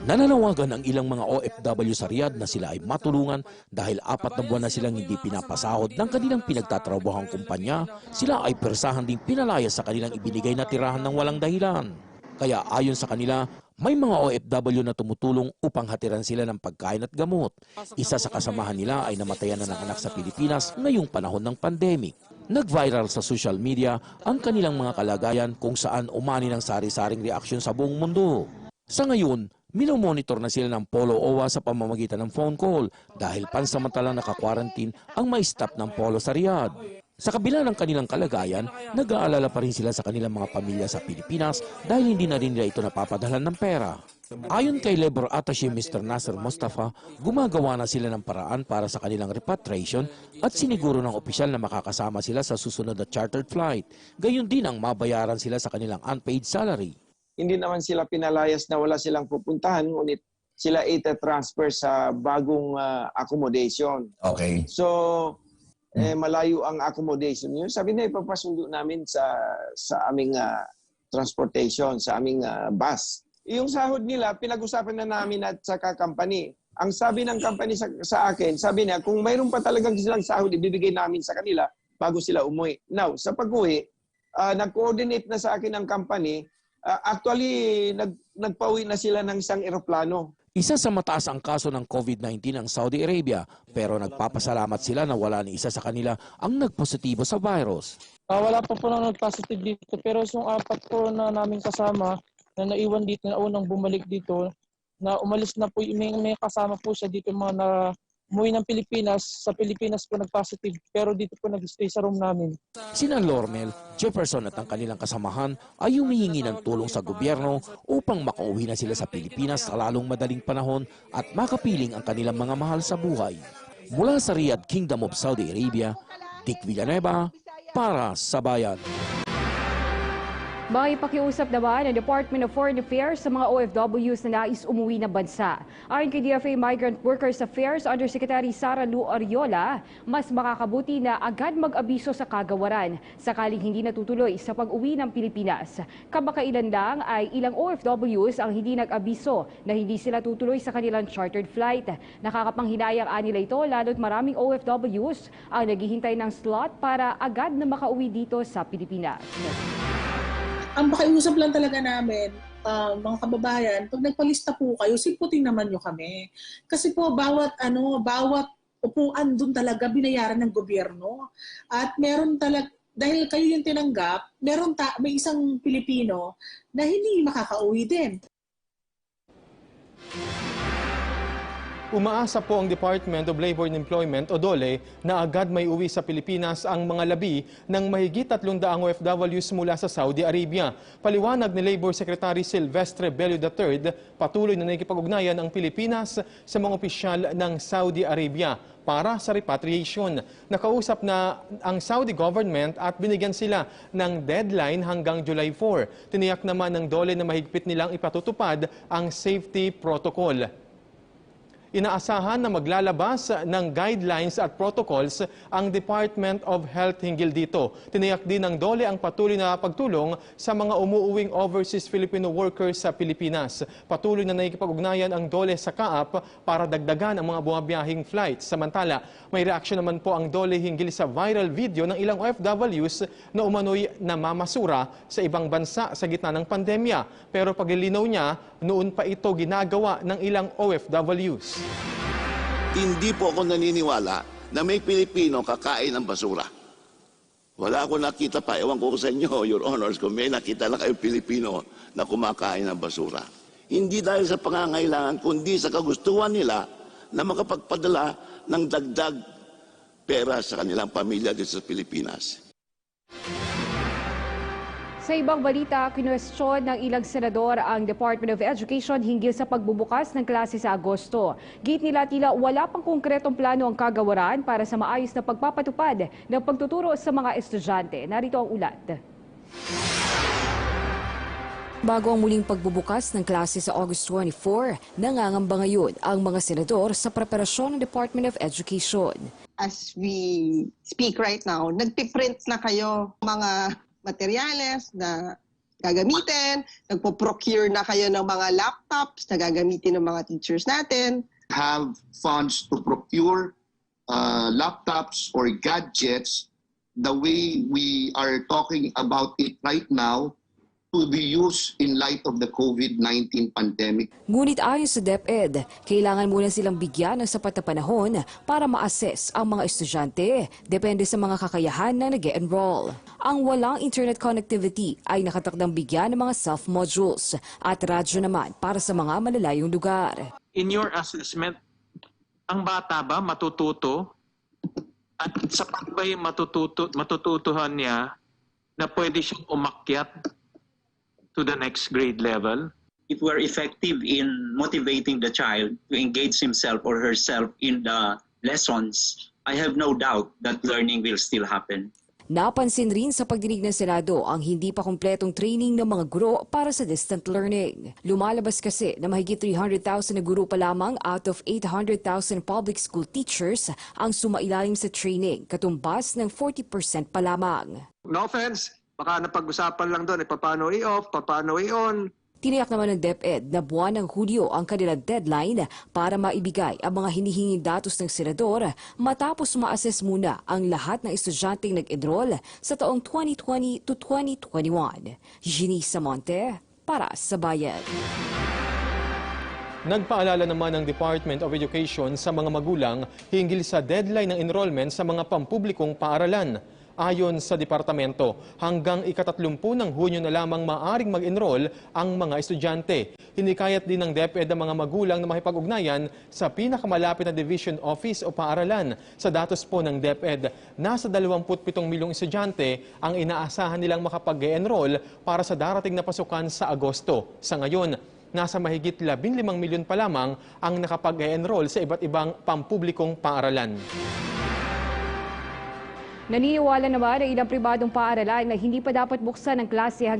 Speaker 1: Nananawagan ang ilang mga OFW sa Riyadh na sila ay matulungan dahil 4 na buwan na silang hindi pinapasahod ng kanilang pinagtatrabahang kumpanya. Sila ay persahan ding pinalayas sa kanilang ibinigay na tirahan ng walang dahilan. Kaya ayon sa kanila, may mga OFW na tumutulong upang hatiran sila ng pagkain at gamot. Isa sa kasamahan nila ay namatayan na ng anak sa Pilipinas ngayong panahon ng pandemic. Nag-viral sa social media ang kanilang mga kalagayan kung saan umani ng sari-saring reaksyon sa buong mundo. Sa ngayon, minomonitor na sila ng Polo OWA sa pamamagitan ng phone call dahil pansamantalang naka-quarantine ang may staff ng Polo sa Riyadh. Sa kabila ng kanilang kalagayan, nag-aalala pa rin sila sa kanilang mga pamilya sa Pilipinas dahil hindi na rin nila ito napapadalan ng pera. Ayon kay Labor Attaché Mr. Nasser Mustafa, gumagawa na sila ng paraan para sa kanilang repatriation at siniguro ng opisyal na makakasama sila sa susunod na chartered flight. Gayon din ang mabayaran sila sa kanilang unpaid salary.
Speaker 16: Hindi naman sila pinalayas na wala silang pupuntahan, ngunit sila ita-transfer sa bagong accommodation.
Speaker 1: Okay.
Speaker 16: So, malayo ang accommodation yun. Sabi na ipapasundo namin sa aming transportation, sa aming bus. Yung sahod nila, pinag-usapan na namin at sa company. Ang sabi ng company sa akin, sabi niya, kung mayroon pa talagang silang sahod, ibibigay namin sa kanila bago sila umuwi. Now, sa pag-uwi, nag-coordinate na sa akin ang company. Actually, nagpauwi na sila ng isang eroplano.
Speaker 1: Isa sa mataas ang kaso ng COVID-19 ang Saudi Arabia, pero nagpapasalamat sila na wala ni isa sa kanila ang nagpositibo sa virus.
Speaker 3: Wala pa po nang nag-positive dito, pero yung 4 po na namin kasama na naiwan dito, na unang bumalik dito, na umalis na po, may kasama po siya dito, mga na umuwi ng Pilipinas. Sa Pilipinas po nag-positive, pero dito po nag-stay sa room namin.
Speaker 1: Sina Lormel, Jefferson at ang kanilang kasamahan ay humihingi ng tulong sa gobyerno upang makauwi na sila sa Pilipinas sa lalong madaling panahon at makapiling ang kanilang mga mahal sa buhay. Mula sa Riyadh, Kingdom of Saudi Arabia, Dick Villanueva para sa Bayan.
Speaker 24: Makipakiusap naman ang Department of Foreign Affairs sa mga OFWs na nais umuwi ng bansa. Ayon kay DFA Migrant Workers Affairs Undersecretary Sara Lu Ariola, mas makakabuti na agad mag-abiso sa kagawaran sakaling hindi natutuloy sa pag-uwi ng Pilipinas. Kamakailan lang ay ilang OFWs ang hindi nag-abiso na hindi sila tutuloy sa kanilang chartered flight. Nakakapanghinayang nila ito lalo't maraming OFWs ang naghihintay ng slot para agad na makauwi dito sa Pilipinas.
Speaker 15: Ang pakiusap lang talaga namin, mga kababayan, pag nagpalista po kayo, simputin naman nyo kami. Kasi po bawat upuan doon talaga binayaran ng gobyerno. At meron talaga, dahil kayo yung tinanggap, may isang Pilipino na hindi makakauwi din.
Speaker 25: Umaasa po ang Department of Labor and Employment o DOLE na agad may uwi sa Pilipinas ang mga labi ng mahigit 300 OFWs mula sa Saudi Arabia. Paliwanag ni Labor Secretary Silvestre Bello III, patuloy na nakikipag-ugnayan ang Pilipinas sa mga opisyal ng Saudi Arabia para sa repatriation. Nakausap na ang Saudi government at binigyan sila ng deadline hanggang July 4. Tiniyak naman ng DOLE na mahigpit nilang ipatutupad ang safety protocol. Inaasahan na maglalabas ng guidelines at protocols ang Department of Health hinggil dito. Tiniyak din ng DOLE ang patuloy na pagtulong sa mga umuuwing overseas Filipino workers sa Pilipinas. Patuloy na nakikipag-ugnayan ang DOLE sa CAAP para dagdagan ang mga bumabiyahing flights. Samantala, may reaksyon naman po ang DOLE hinggil sa viral video ng ilang OFWs na umano'y namamasura sa ibang bansa sa gitna ng pandemya. Pero paglilinaw niya, noon pa ito ginagawa ng ilang OFWs.
Speaker 17: Hindi po ako naniniwala na may Pilipino kakain ng basura. Wala ako nakita pa. Ewan ko sa inyo, Your Honors, kung may nakita na kayong Pilipino na kumakain ng basura. Hindi dahil sa pangangailangan, kundi sa kagustuhan nila na makapagpadala ng dagdag pera sa kanilang pamilya dito sa Pilipinas.
Speaker 24: Sa ibang balita, kinwestiyon ng ilang senador ang Department of Education hinggil sa pagbubukas ng klase sa Agosto. Gate nila tila wala pang konkretong plano ang kagawaran para sa maayos na pagpapatupad ng pagtuturo sa mga estudyante. Narito ang ulat. Bago ang muling pagbubukas ng klase sa August 24, nangangamba ngayon ang mga senador sa preparasyon ng Department of Education.
Speaker 18: As we speak right now, nagpiprint na kayo mga materyales na gagamitin, nagpo-procure na kayo ng mga laptops na gagamitin ng mga teachers natin.
Speaker 20: Have funds to procure laptops or gadgets the way we are talking about it right now to be used in light of the COVID-19 pandemic.
Speaker 24: Ngunit ayon sa DepEd, kailangan muna silang bigyan ng sapat na panahon para ma-assess ang mga estudyante, depende sa mga kakayahan na nag-enroll. Ang walang internet connectivity ay nakatakdang bigyan ng mga self-modules at radyo naman para sa mga malalayong lugar.
Speaker 21: In your assessment, ang bata ba matututo? At sapat ba yung matututuhan niya na pwede siyang umakyat to the next grade level?
Speaker 22: If we're effective in motivating the child to engage himself or herself in the lessons, I have no doubt that learning will still happen.
Speaker 24: Napansin rin sa pagdinig ng Senado ang hindi pa kumpletong training ng mga guro para sa distant learning. Lumalabas kasi na mahigit 300,000 na guro pa lamang out of 800,000 public school teachers ang sumailalim sa training, katumbas ng 40% pa lamang.
Speaker 21: No offense, baka napag-usapan lang doon, paano i-off, paano i-on.
Speaker 24: Tiniyak naman ng DepEd na buwan ng Hulyo ang kanilang deadline para maibigay ang mga hinihinging datos ng senador matapos ma-assess muna ang lahat ng estudyanteng nag-enroll sa taong 2020 to 2021. Ginny Samonte para sa Bayan.
Speaker 25: Nagpaalala naman ng Department of Education sa mga magulang hinggil sa deadline ng enrollment sa mga pampublikong paaralan. Ayon sa departamento, hanggang ika-30 ng Hunyo na lamang maaring mag-enroll ang mga estudyante. Hinikayat din ng DepEd ang mga magulang na makipag-ugnayan sa pinakamalapit na division office o paaralan. Sa datos po ng DepEd, nasa 27 milyong estudyante ang inaasahan nilang makapag-enroll para sa darating na pasukan sa Agosto. Sa ngayon, nasa mahigit 15 milyon pa lamang ang nakapag-enroll sa iba't ibang pampublikong paaralan.
Speaker 24: Naniniwala naman ang ilang pribadong paaralan na hindi pa dapat buksan ang klase hanggang